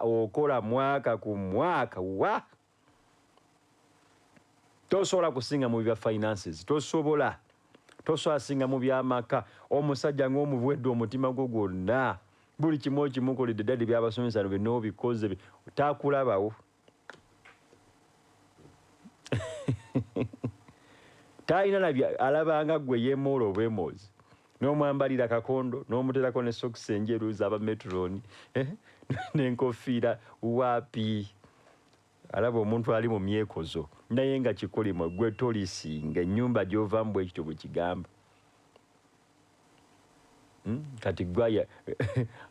okola mwaka ku mwaka wa. Tosobola kusinga mu bya finances, tosobola singa mu by'amaka. Omusajja ng'omubuwedde omutima gwo gwonna, buli kimu okimukoledde ddadi by'abasomesa n'obikoze takulabawo. Talina nabya alabanga gwe yeemoola obwemoozi, n'omwambalira kakondo n'omuterako ne sokisi enjeru z'abametroni n'enkofiira waapi. Alaba omuntu ali mu myekozo naye nga kikolimo, gwe tolisinga. Ennyumba gy'ovaamu bwe kityo bwe kigamba. Kati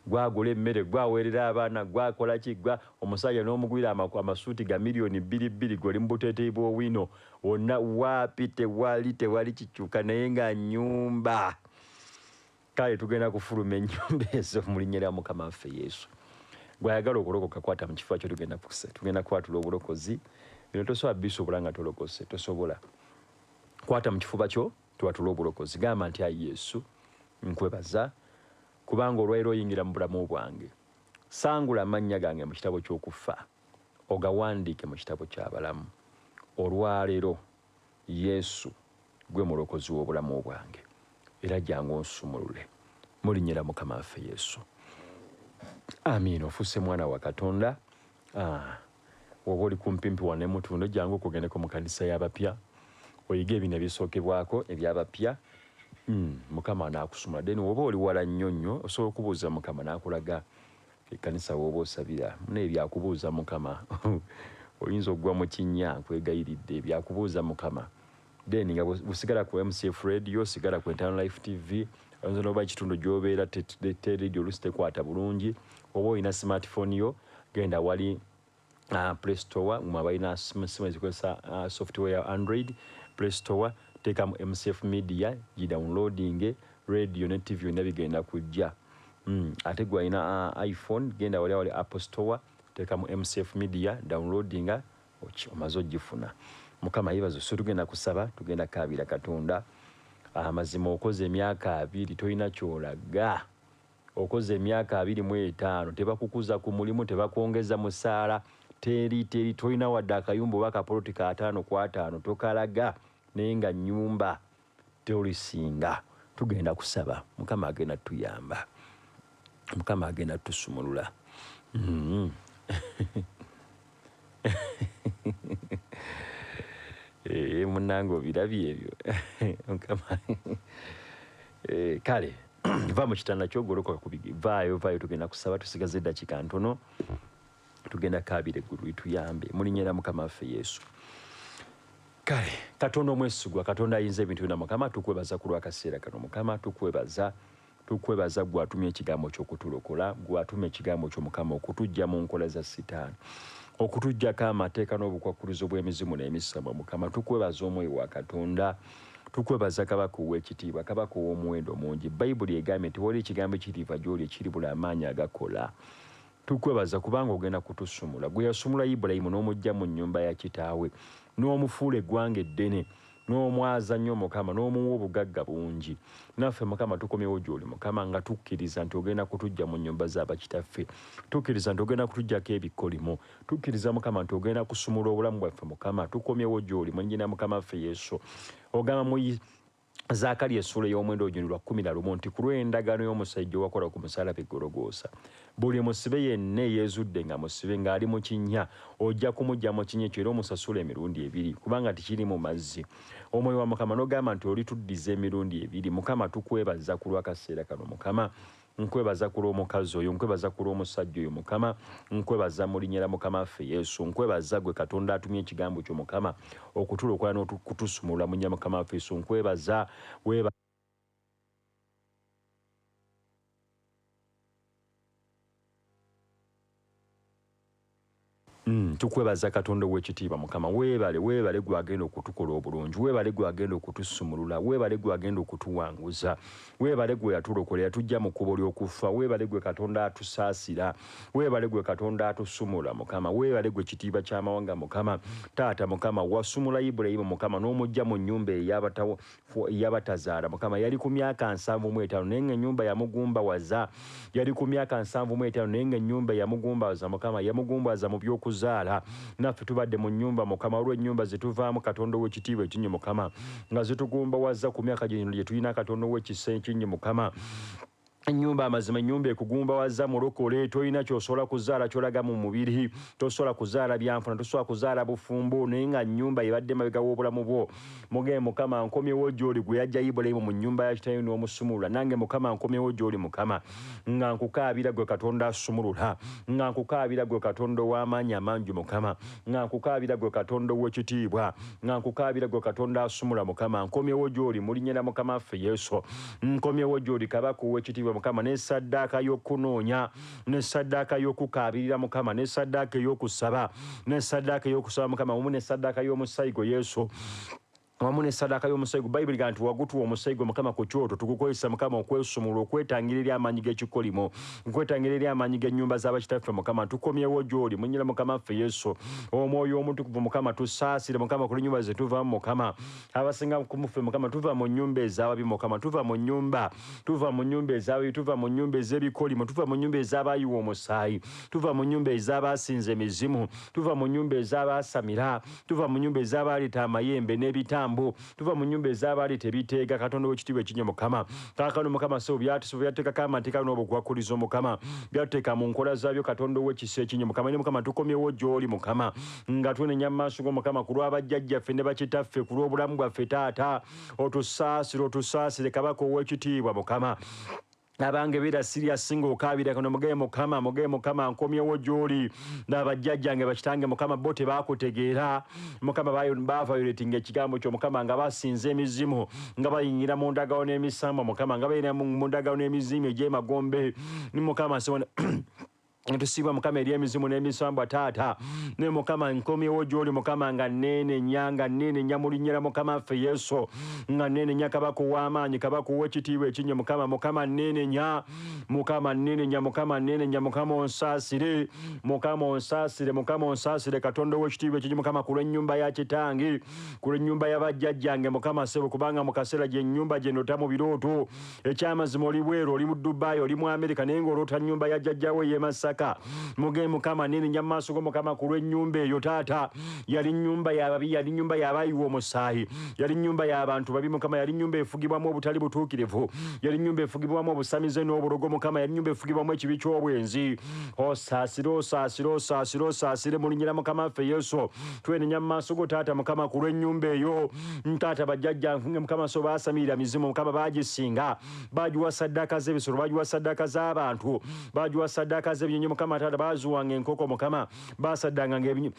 gwagula emmere, gwaweerera abaana, gwakola ki, omusajja n'omugwira amasuuti ga miliyoni 2 gw'oli mu buteeteeyi bw'owino wonna waapi, tewali kikyuka naye nga nnyumba. Kale tugenda kufuluma ennyumba ezo mu linnya lya Mukama waffe Yesu. Gwayagala okulokoka kwata mu kifo kyo tugenda kwatula obulokozi. Bino tosobola bisobola nga tolokose, tosobola. Kwata mu kifuba kyo twatula obulokozi. Gamba nti ayi Yesu, nkwebaza kubanga olwairo oyingira mu bulamu bwange. Sangula amannya gange mu kitabo ky'okufa, ogawandiike mu kitabo ky'abalamu. Olwaleero Yesu gwe mulokozi w'obulamu bwange era jangu onsumulule mu linnya lya Mukama waffe Yesu. Amiina. Ofuuse mwana wa Katonda. Woba oli kumpimpi wane mutundo jangu okugendeko mu kanisa y'abapya oyige ebina ebisookebwako ebyabapya. Mukama anaakusumula. Then woba oli wala nnyo osobola okubuuza Mukama n'akulaga ekkanisa w'oba osabira. Muna ebyakubuuza Mukama oyinza okugwa mu kinnya nkwegayiridde ebyakubuuza Mukama. Then nga busigala ku MCF Radio, sigala ku Eternal Life TV, oyinza n'oba ekitundu gy'obeera radio oluusi tekwata bulungi. Oba olina smartphone yo genda wali Play Store, mwabalina simu ezikozesa software ya Android. Play Store teekamu MCF Media, gidownloading radio ne TV yonna bigenda kujja. Ate gwe alina iPhone genda wali Apple Store teekamu MCF Media, downloading omaze ogifuna. Mukama yebazo. So tugenda kusaba, tugenda kaabira Katonda. Amazima okoze emyaka 2 toyina kyolaga. Okoze emyaka 25 tebakukuza ku mulimu, tebakwongeza musaala, teri toyina wadde akayumba oba akapoloti ka 5 ku 5 tokalaga naye nga nnyumba teolisinga. Tugenda kusaba. Mukama agenda tuyamba. Mukama agenda tusumulula. Munango birabye ebyo. Mukama kale va mu kitanda ky'ogolokoka vaayo tugenda kusaba tusigaze eddakiika ntono tugenda kaabira eggulu lituyambe mu linnya lya Mukama waffe Yesu. Kale Katonda omwesigwa, Katonda ayinza ebintu byonna. Mukama tukwebaza ku lw'akaseera kano. Mukama tukwebaza gw'atumya ekigambo ky'okutulokola, gw'atumya ekigambo ky'Omukama okutujja mu nkola za Sitaani, okutujjako amateeka n'obukwakkulizo bw'emizimu n'emisamwa. Mukama tukwebaza omwoyo wa Katonda, tukwebaza Kabaka ow'ekitiibwa, Kabaka ow'omuwendo mungi. Bayibuli egambye nti wali ekigambo ekiriiva gy'oli ekiribula amaanyi agakola. Tukwebaza kubanga ogenda kutusumula. Gwe yasumula Ibulayimu n'omujja mu nnyumba ya kitaawe n'omufuula eggwanga eddene n'omwaza nnyo Mukama n'omuwa obugagga bungi. Naffe Mukama tukomyewo gy'oli Mukama nga tukkiriza nti ogenda kutujja mu nnyumba z'abakitaffe, tukkiriza nti ogenda kutujjako ebikolimo, tukkiriza Mukama nti ogenda kusumula obulamu bwaffe Mukama. Tukomyewo gy'oli mu nnyina Mukama waffe Yesu. Ogamba mu Zakariya essula ey'omwenda ogundulwa 11 nti ku lw'endagaano y'omusajja owakola ku musaalaba e Gologoosa buli musibe yenna yeezudde nga musibe ng'ali mu kinnya ojja kumujja mu kinnya ekyo era omusasula emirundi 2 kubanga tikiri mu mazzi. Omwoyo wa Mukama n'ogamba nti olituddiza emirundi 2. Mukama tukwebaza ku lw'akaseera kano Mukama. Nkwebaza ku lw'omukazi oyo, nkwebaza ku lw'omusajja oyo Mukama, nkwebaza mu linnya lya Mukama waffe Yesu. Nkwebaza gwe Katonda atumye ekigambo kyo Mukama okutulokola n'okutusumulula mu linnya lya Mukama waffe Yesu. Nkwebaza tukwebaza Katonda ow'ekitiibwa Mukama. Weebale gwagenda okutukola obulungi, weebale gwagenda okutusumulula, weebale gwagenda okutuwanguza, weebale gwe yatulokola yatujja mu kkubo ly'okufa, weebale gwe Katonda atusaasira, weebale gwe Katonda atusumula Mukama, weebale gwe kitiibwa ky'amawanga Mukama. Taata Mukama wasumula Ibulayimu Mukama n'omujja mu nnyumba ey'abatazaala Mukama. Yali ku myaka 75 naye nga ennyumba yamugumbawaza, yali ku myaka 75 naye nga ennyumba yamugumbawaza Mukama, yamugumbawaza mu by'okuzaala. Naffe tubadde mu nnyumba Mukama, olw'ennyumba zetuvaamu Katonda ow'ekitiibwa ekinyi Mukama, nga zitugumbawaza ku myaka gino gye tulina Katonda ow'ekisa ekinyi Mukama. Ennyumba amazima, ennyumba ekugumbawaza mulokole, tolina ky'osobola kuzaala ky'olaga mu mubiri, tosobola kuzaala byanfuna, tosobola kuzaala bufumbo, naye nga nnyumba ebadde mabega w'obulamu bwo. Muge Mukama nkomyewo gy'oli gwe yajja Ibulayimu mu nnyumba ya kitaawe n'omusumulula. Nange Mukama nkomyewo gy'oli Mukama, nga nkukaabira gwe Katonda asumulula, nga nkukaabira gwe Katonda ow'amaanyi amangi Mukama, nga nkukaabira gwe Katonda ow'ekitiibwa, nga nkukaabira gwe Katonda asumula Mukama. Nkomyewo gy'oli mu linnya lya Mukama waffe Yesu. Nkomyewo gy'oli Kabaka ow'ekitiibwa Mukama, n'essaddaaka y'okunoonya, n'essaddaaka y'okukaabirira Mukama, n'essaddaaka ey'okusaba, n'essaddaaka ey'okusaba Mukama, wamu n'essaddaaka y'omusaayi Yesu. Wamu n'essaddaaka y'omusaayi. Bayibuli ga nti wagutuwa omusaayi Mukama ku kyoto, tugukozesa Mukama okwesumulula, okwetangirira amaanyi g'ekikolimo, okwetangirira amaanyi g'ennyumba z'abakitaffe Mukama. Tukomyewo gy'oli mu nnyina lya Mukama waffe Yesu. Omwoyo omutukuvu Mukama tusaasire Mukama ku nnyumba ze tuvaamu Mukama. Abasinga ku muffe Mukama tuva mu nnyumba ez'ababi Mukama, tuva mu nnyumba ez'ababi, tuva mu nnyumba ez'ebikolimo, tuva mu nnyumba ez'abaayiwa omusaayi, tuva mu nnyumba ez'abaasinza emizimu, tuva mu nnyumba ez'abaasamira, tuva mu nnyumba ez'abaaleeta amayembe n'ebitambo bigambo tuva mu nyumba ez'abaali tebiteega Katonda w'ekitiibwa ekinnya Mukama kaakano Mukama ssebo byateekako amateeka n'obukwakulizo Mukama byateeka mu nkola zaabyo Katonda w'ekisa ekinnya Mukama ne Mukama tukomyewo gy'oli Mukama nga tunenya mu maaso go Mukama ku lw'abajjajjaffe ne bakitaffe ku lw'obulamu bwaffe taata otusaasire Kabaka ow'ekitiibwa Mukama abange bira serious singa okabira kono muge Mukama nkomyewo gy'oli n'abajjajjange bakitange Mukama bo tebaakutegeera Mukama baviolating ekigambo kyo Mukama nga basinza emizimu nga bayingira mu ndagaano n'emisambo Mukama nga bayina mu ndagaano n'emizimu egy'emagombe ni Mukama sibona Ntusiba Mukama eri emizimu n'emisambo taata ne Mukama nkomyewo gy'oli Mukama nga nene nyamulinyira Mukama ffe Yesu nga nene nya Kabaka ow'amaanyi Kabaka ow'ekitiibwa ekinnya Mukama nene nya Mukama onsaasire Katonda ow'ekitiibwa ekinnya Mukama ku lw'ennyumba ya kitange ku lw'ennyumba y'abajjajjange Mukama ssebo kubanga mu kaseera gy'ennyumba gye ndota mu birooto ekyamazima oli bweru oli mu Dubai oli mu Amerika naye ng'oloota nnyumba ya jjajjaawe y'e Masaka muge Mukama nene nya maaso go Mukama ku lw'ennyumba eyo taata yali nnyumba y'ababi yali nnyumba y'abayiwa omusaayi yali nnyumba y'abantu babi Mukama yali nnyumba efugibwamu obutali butuukirivu yali nnyumba efugibwamu obusamize n'obulogo Mukama yali nnyumba efugibwamu ekibi ky'obwenzi osaasire mulinyira Mukama ffe Yesu twenenya mu maaso go taata Mukama ku lw'ennyumba eyo taata bajjajjange Mukama so baasamirira mizimu Mukama baagisinga baagiwa saddaaka z'ebisolo baagiwa saddaaka z'abantu baagiwa saddaaka z'ebinnyonyi Mukama taata baazuwanga enkoko Mukama baasaddanga ng'ebinnyonyi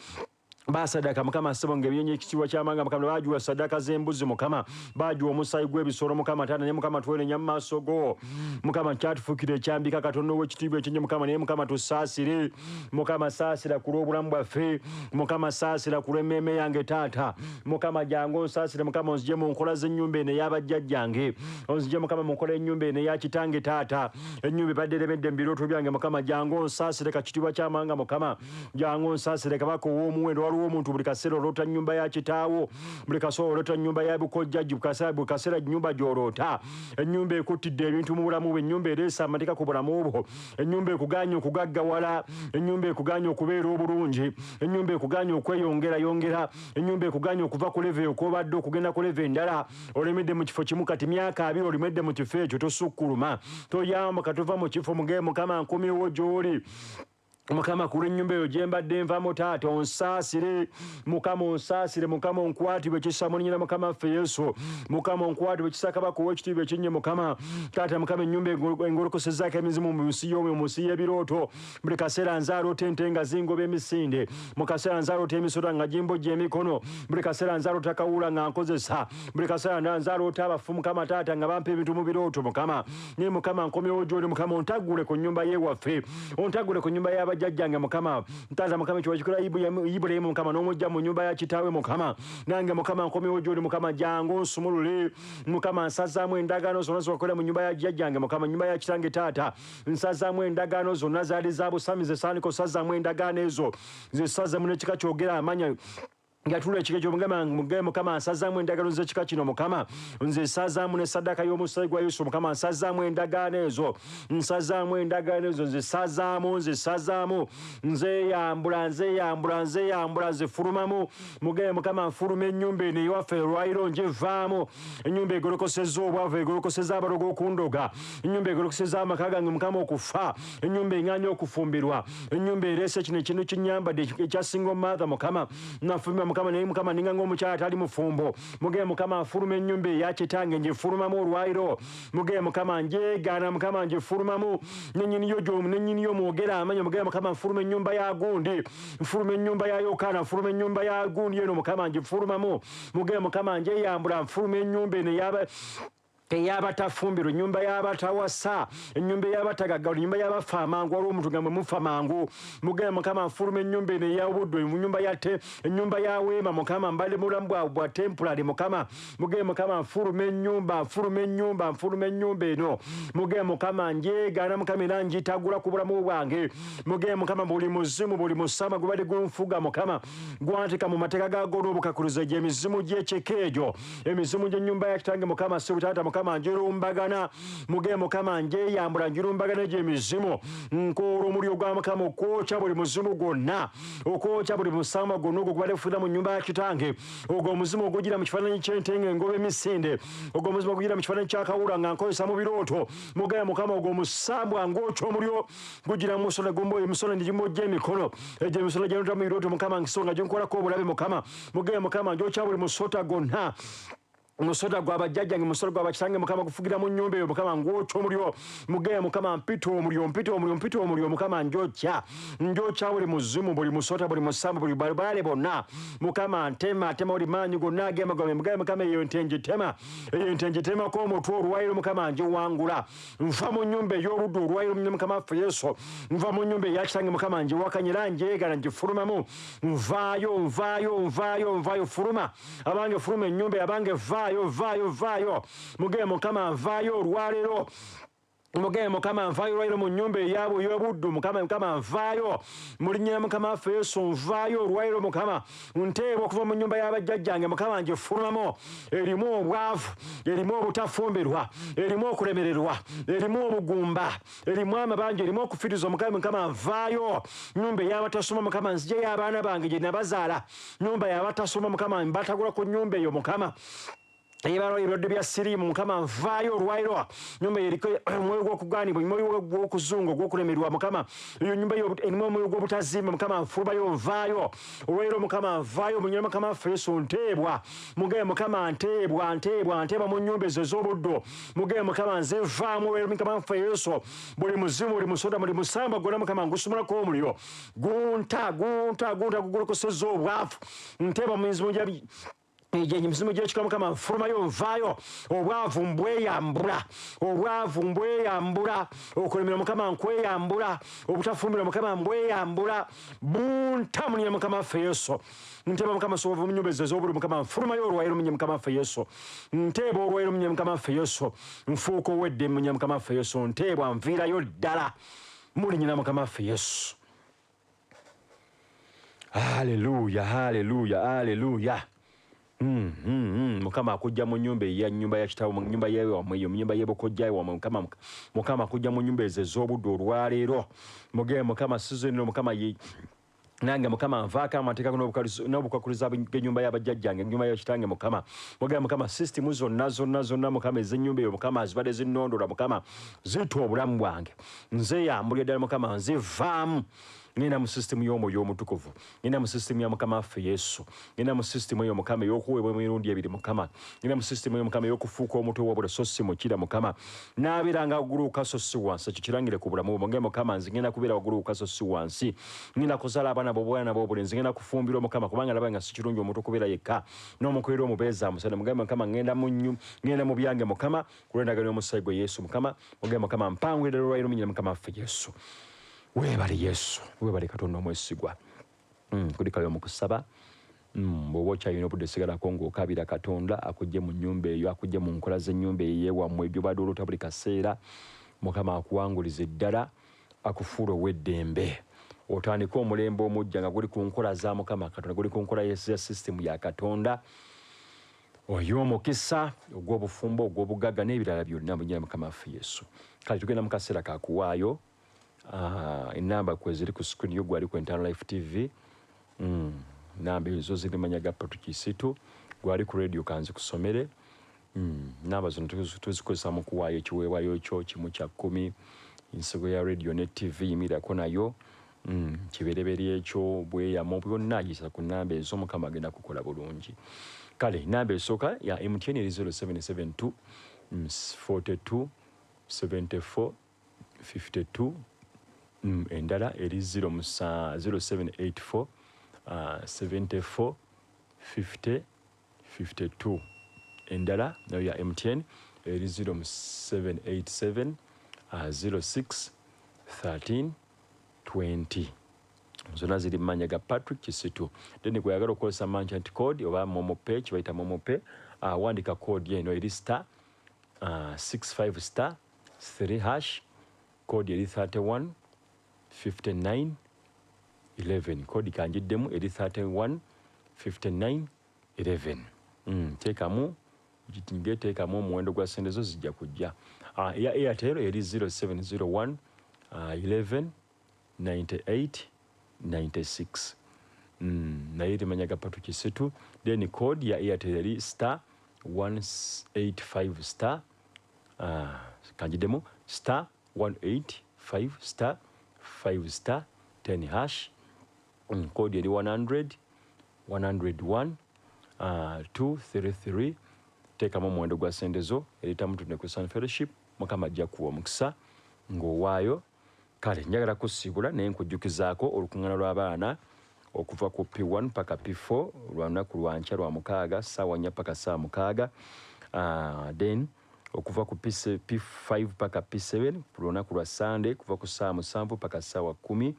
basadaka Mukama ssebo ng'ebinyonyi ekitiibwa ky'amanga Mukama baagiwa saddaaka z'embuzi Mukama baagiwa omusaayi gw'ebisolo Mukama taata ne Mukama twenenya mu maaso go Mukama kyatufuukira ekyambika Katonda ow'ekitiibwa ekinnya Mukama naye Mukama tusaasire Mukama saasira ku lw'obulamu bwaffe Mukama saasira ku lw'emmeeme yange taata Mukama jangu onsaasire Mukama onzigye mu nkola z'ennyumba eno ey'abajjajjange onzigye Mukama mu nkola y'ennyumba eno eya kitange taata ennyumba ebadde eremedde mu birooto byange Mukama jangu onsaasire kakitiibwa ky'amanga Mukama jangu onsaasire Kabaka ow'omuwendo waliwo omuntu buli kaseera oloota nnyumba ya kitaawo buli kaseera oloota nnyumba ya bukojjajji buli kaseera nnyumba gy'oloota ennyumba ekuttidde ebintu mu bulamu bwe ennyumba ereesa amateeka ku bulamu bwo ennyumba ekugaanya okugaggawala ennyumba ekugaanya okubeera obulungi ennyumba ekugaanya okweyongerayongera ennyumba ekugaanya okuva ku leve okobadde okugenda ku leve endala olemedde mu kifo kimu kati myaka 2 olimedde mu kifo ekyo tosukkuluma toyamba katuva mu kifo muge Mukama nkomyewo gy'oli Mukama ku lw'ennyumba eyo gye mbadde nvamu taata onsaasire Mukama onsaasire Mukama onkwatibwe ekisa mulinyira Mukama ffe Yesu Mukama onkwatibwe ekisa Kabaka ow'ekitiibwa ekinnya Mukama taata Mukama ennyumba engolokosezaako emizimu mu nsi y'omwo mu nsi y'ebirooto buli kaseera nzaaloota ente nga zingoba emisinde mu kaseera nzaaloota emisota nga gimbojja emikono buli kaseera nzaaloota kawuula nga nkozesa buli kaseera nzaaloota abafu Mukama taata nga bampa ebintu mu birooto Mukama naye Mukama nkomyewo gy'oli Mukama ontagule ku nnyumba y'ewaffe ontagule ku nnyumba y'abajjajjange Mukama ntaza Mukama ekyo wakikola Ibulayimu Mukama n'omujja mu nnyumba ya kitaawe Mukama nange Mukama nkomyewo gy'oli Mukama jangu nsumulule Mukama nsazaamu endagaano zonna zokola mu nnyumba ya jjajjange Mukama nnyumba ya kitange taata nsazaamu endagaano zonna zaali za busami ze saaniko sazaamu endagaano ezo ze sazaamu n'ekika kyogera amanya Yatula ekikejo Mukama nsazaamu endagaano z'ekika kino Mukama nze nsazaamu ne saddaaka y'omusaayi gwa Yesu Mukama nsazaamu endagaano ezo nze sazaamu nzeyambula nzefulumamu muge Mukama nfuluma ennyumba eno ewaffe olwaliro ngivaamu ennyumba egolokosezza obwavu egolokosezza abalogo okundoga ennyumba egolokosezza amaka gange Mukama okufa ennyumba eŋŋaanya okufumbirwa ennyumba ereese kino ekintu kinyambadde ekyasinga omumaatha Mukama nafuluma Mukama naye Mukama ninga ng'omukyala atali mufumbo muge Mukama nfuluma ennyumba eya kitange ngifulumamu olwaliro muge Mukama njeegaana Mukama ngifulumamu nenyiniyo mwogera amanya muge Mukama nfuluma ennyumba ya gundi nfuluma ennyumba ya Yokaana nfuluma ennyumba ya gundi eno Mukama ngifulumamu muge Mukama njeyambula nfuluma ennyumba eno ey'abatafumbirwa ennyumba y'abatawasa ennyumba ey'abatagagga ennyumba y'abafa amangu waliwo omuntu nga mwe mufa mangu muge Mukama nfuluma ennyumba eno ey'obuddo ennyumba ya weema Mukama mbali mulamu bwa temporary Mukama muge Mukama nfuluma ennyumba eno muge Mukama njeegaana Mukama era njitagula ku bulamu bwange muge Mukama buli muzimu buli musama gubadde gunfuga Mukama gwanteeka mu mateeka gago n'obukakuluzo gy'emizimu gy'ekika egyo emizimu gy'ennyumba ya kitange Mukama sibutaata Mukama mukama njirumbagana muge mukama njeyambula njirumbagana gy'emizimu nkoola omuliro gwa mukama okwokya buli muzimu gwonna okwokya buli musango gwonna ogwo gubadde gufuira mu nnyumba ya kitange ogwo omuzimu ogugira mu kifaananyi ky'entenga engoba emisinde ogwo omuzimu ogugira mu kifaananyi ky'akawula nga nkozesa mu birooto muge mukama ogwo omusambwa ng'okya omuliro gugira mu musolo emisolo ndigimujja emikono egyo emisolo gyenota mu birooto mukama nkisonga gyenkolako obulabe mukama muge mukama ngyokya buli musota gwonna musota gw'abajjajjange musota gw'abakitange mukama gufugira mu nnyumba eyo mukama ngwokya omuliro muge mukama mpita omuliro mukama njokya buli muzimu buli musota buli musambu buli baale bonna mukama ntema buli maanyi gonna ag'emagome muge mukama eyo ntenjetemako omutwe olwayiro mukama njiwangula nva mu nnyumba ey'oludda olwayiro mukama waffe yesu nva mu nnyumba eyakitange mukama njiwakanyira njegala njifulumamu nvaayo fuluma abange fuluma ennyumba yabange vaayo muge mukama nvaayo olwaleero muge mukama nvaayo olwaleero mu nnyumba eyaabwe ey'obuddu mukama nvaayo mu linnya lya mukama waffe yesu nvaayo olwaleero mukama nteebwa okuva mu nnyumba y'abajjajjange mukama ngifulumamu erimu obwavu erimu obutafumbirwa erimu okulemererwa erimu obugumba erimu amabanja erimu okufiriza mukama nvaayo nnyumba ey'abatasoma mukama nzijeyo abaana bange gye nabazaala nnyumba y'abatasoma mukama mbatagula ku nnyumba eyo mukama ebirwadde bya siriimu mukama nvaayo olwayiro nyumba eriko omwoyo gw'okugaanibwa omwoyo gw'okuzunga ogw'okulemerwa mukama eyo nyumba erimu omwoyo gw'obutazimba mukama nfubayo nvaayo olwayiro mukama nvaayo mu nnyumba mukama waffe yesu nteebwa muge mukama nteebwa mu nnyumba ezo ez'obuddo muge mukama nzivaamu olwayiro mukama waffe yesu buli muzimu buli musoda buli musamba gwonna mukama ngusumulako omuliro gunta gugulokosezza obwavu nteebwa mu mizimu emizimu gy'ekika mukama nfulumayo nvaayo obwavu mbweyambula okulemera mukama nkweyambula obutafumbira mukama mbweyambula bunta mulinnya mukama waffe yesu nteeba mukama soova mu nnyumba ezo ez'obuli mukama nfulumayo olwayiro mulinnya mukama waffe yesu nteeba olwayiro mulinnya mukama waffe yesu nfuuka owedde mulinnya mukama waffe yesu nteebwa nviirayo ddala mulinnya mukama waffe yesu haleluya mukama akujja mu nnyumba nyumba ya kitaawo nnyumba yeewamwe eyo nnyumba y'ebukojjayo wamwe mukama akujja mu nnyumba ezo ez'obudde olwaleero muge mukama sizonero mukama nange mukama nvaako amateeka n'obukwakuliza bw'ennyumba y'abajjajjange ennyumba yakitange mukama muge mukama sisitimu zonna mukama ez'ennyumba eyo mukama zibadde zinnondola mukama zitta obulamu bwange nzeyambulira ddala mukama nzivaamu ngenda mu sisitimu y'omwoyo omutukuvu ngenda mu sisitimu ya mukama waffe yesu ngenda mu sisitimu eyo mukama ey'okuweebwa emirundi ebiri mukama ngenda mu sisitimu eyo mukama ey'okufuuka omutwe wabula so si mukira mukama naabeeranga wagguluuka so si wansi ekyo kirangire ku bulamu bwo mukama nze ngenda kubeera wagguluuka so si wansi ngenda kuzaala abaana b'obwana b'obulenzi ngenda kufumbira omukama kubanga ndaba nga si kirungi omuntu okubeera yekka n'omukolera omubeeza musana mugambe mukama ngenda mu byange mukama kulw'endagaano y'omusaayi gwe yesu mukama mugambe mukama mpangulira olwayiro munyira mukama waffe yesu weebale yesu weebale katonda omwesigwa kuli kale omukusaba bw'oba okyalina obudde sigalako ng'okabira katonda akugye mu nnyumba eyo akugye mu nkola z'ennyumba eyo eyeewammwe ebyo badde oluta buli kaseera mukama akuwangulize ddala akufuula ow'eddembe otandika omulembe omujja nga guli ku nkola za mukama katonda guli ku nkola ya sisitimu ya katonda oy'omukisa ogw'obufumbo ogw'obugagga n'ebirala byonna munyira mukama waffe yesu kale tugenda mu kaseera kakuwaayo enamba kwe ziri ku screen yo gwali ku Eternal Life TV namba ezo ziri manyaga Patrick Kisitu gwali ku radio kanzi kusomere namba zino tuzikozesa mu kuwaayo ekiweebwayo kyo kimu kya 10 ensigo ya radio ne TV yimirako nayo kibereberye ekyo bweyamo byonna yisa ku namba ezo mukama agenda kukola bulungi kale namba esooka ya MTN eri 0772 42 74 52 endala eri 0784 74 50 52 endala nayo ya MTN eri 0787 06 13 20 zonna ziri mmanya ga Patrick Kisitu then gweyagala okukozesa merchant code oba momo pay kibayita momo pay wandika code yeno eri star 65 star 3 hash code eri 31 59 11 kodi kanjiddemu eri 31 59 11 teekamu tugitinge teekamu omuwendo gwa sente zo zijja kujja. Ya Airtel eri 0701 11 98 96. Naye temanya gapatu kisatu. Then code ya Airtel eri star 185 star kanjidemu star 185 star 5 star 10 hash. Code eri 100 101 233. Teekamu omuwendo gwa sente zo eritamu tunne ku Sun Fellowship. Mukama ajja kuwa omukisa ng'owaayo. Kale njagala kusiibula naye nkujjukizaako olukuŋŋaana lw'abaana okuva ku P1 paka P4 lwa lunaku lwa nkya lwa 6 ssaawa 4 paka ssaawa 6. Then okuva ku P5 paka P7 ku lunaku lwa Sunday kuva ku ssaawa 7 paka ssaawa 10.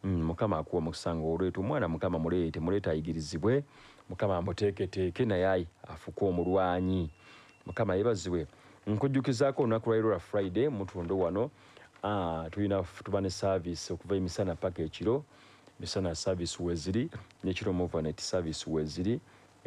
Mukama akuwa omukisa ng'olweta omwana Mukama muleeta ayigirizibwe. Mukama amuteeketeeke naye afuke omulwanyi. Mukama yeebazibwe. Nkujjukizaako olunaku lwa leero lwa Friday mutundo wano tuba ne service okuva emisana paka ekiro. Misana service weziri n'ekiro overnight service weziri.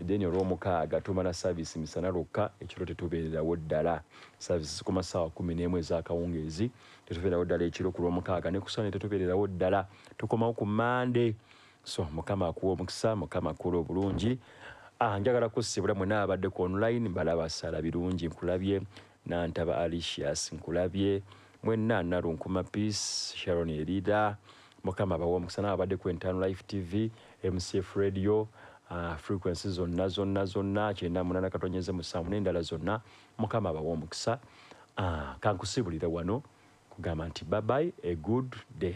Then olw'omukaaga tumala service misana lukka ekiro tetubeererawo ddala. Service zikoma ssaawa 11 ez'akawungeezi tetubeererawo ddala ekiro ku lw'omukaaga ne ku Sunday tetubeererawo ddala. Tukomawo ku Monday. So Mukama akuwa omukisa, Mukama akola obulungi. Njagala kusiibula mwenna abadde ku online balaba Sala birungi nkulabye. Nantaba Alicious nkulabye. Mwenna Nalunkuma Peace, Sharon Erida. Mukama abawa omukisa n'abadde ku Entano Life TV, MCF Radio, frequencies zonna 98.7 n'endala zonna. Mukama abawa omukisa. Kankusiibulire wano kugamba nti bye bye, a good day.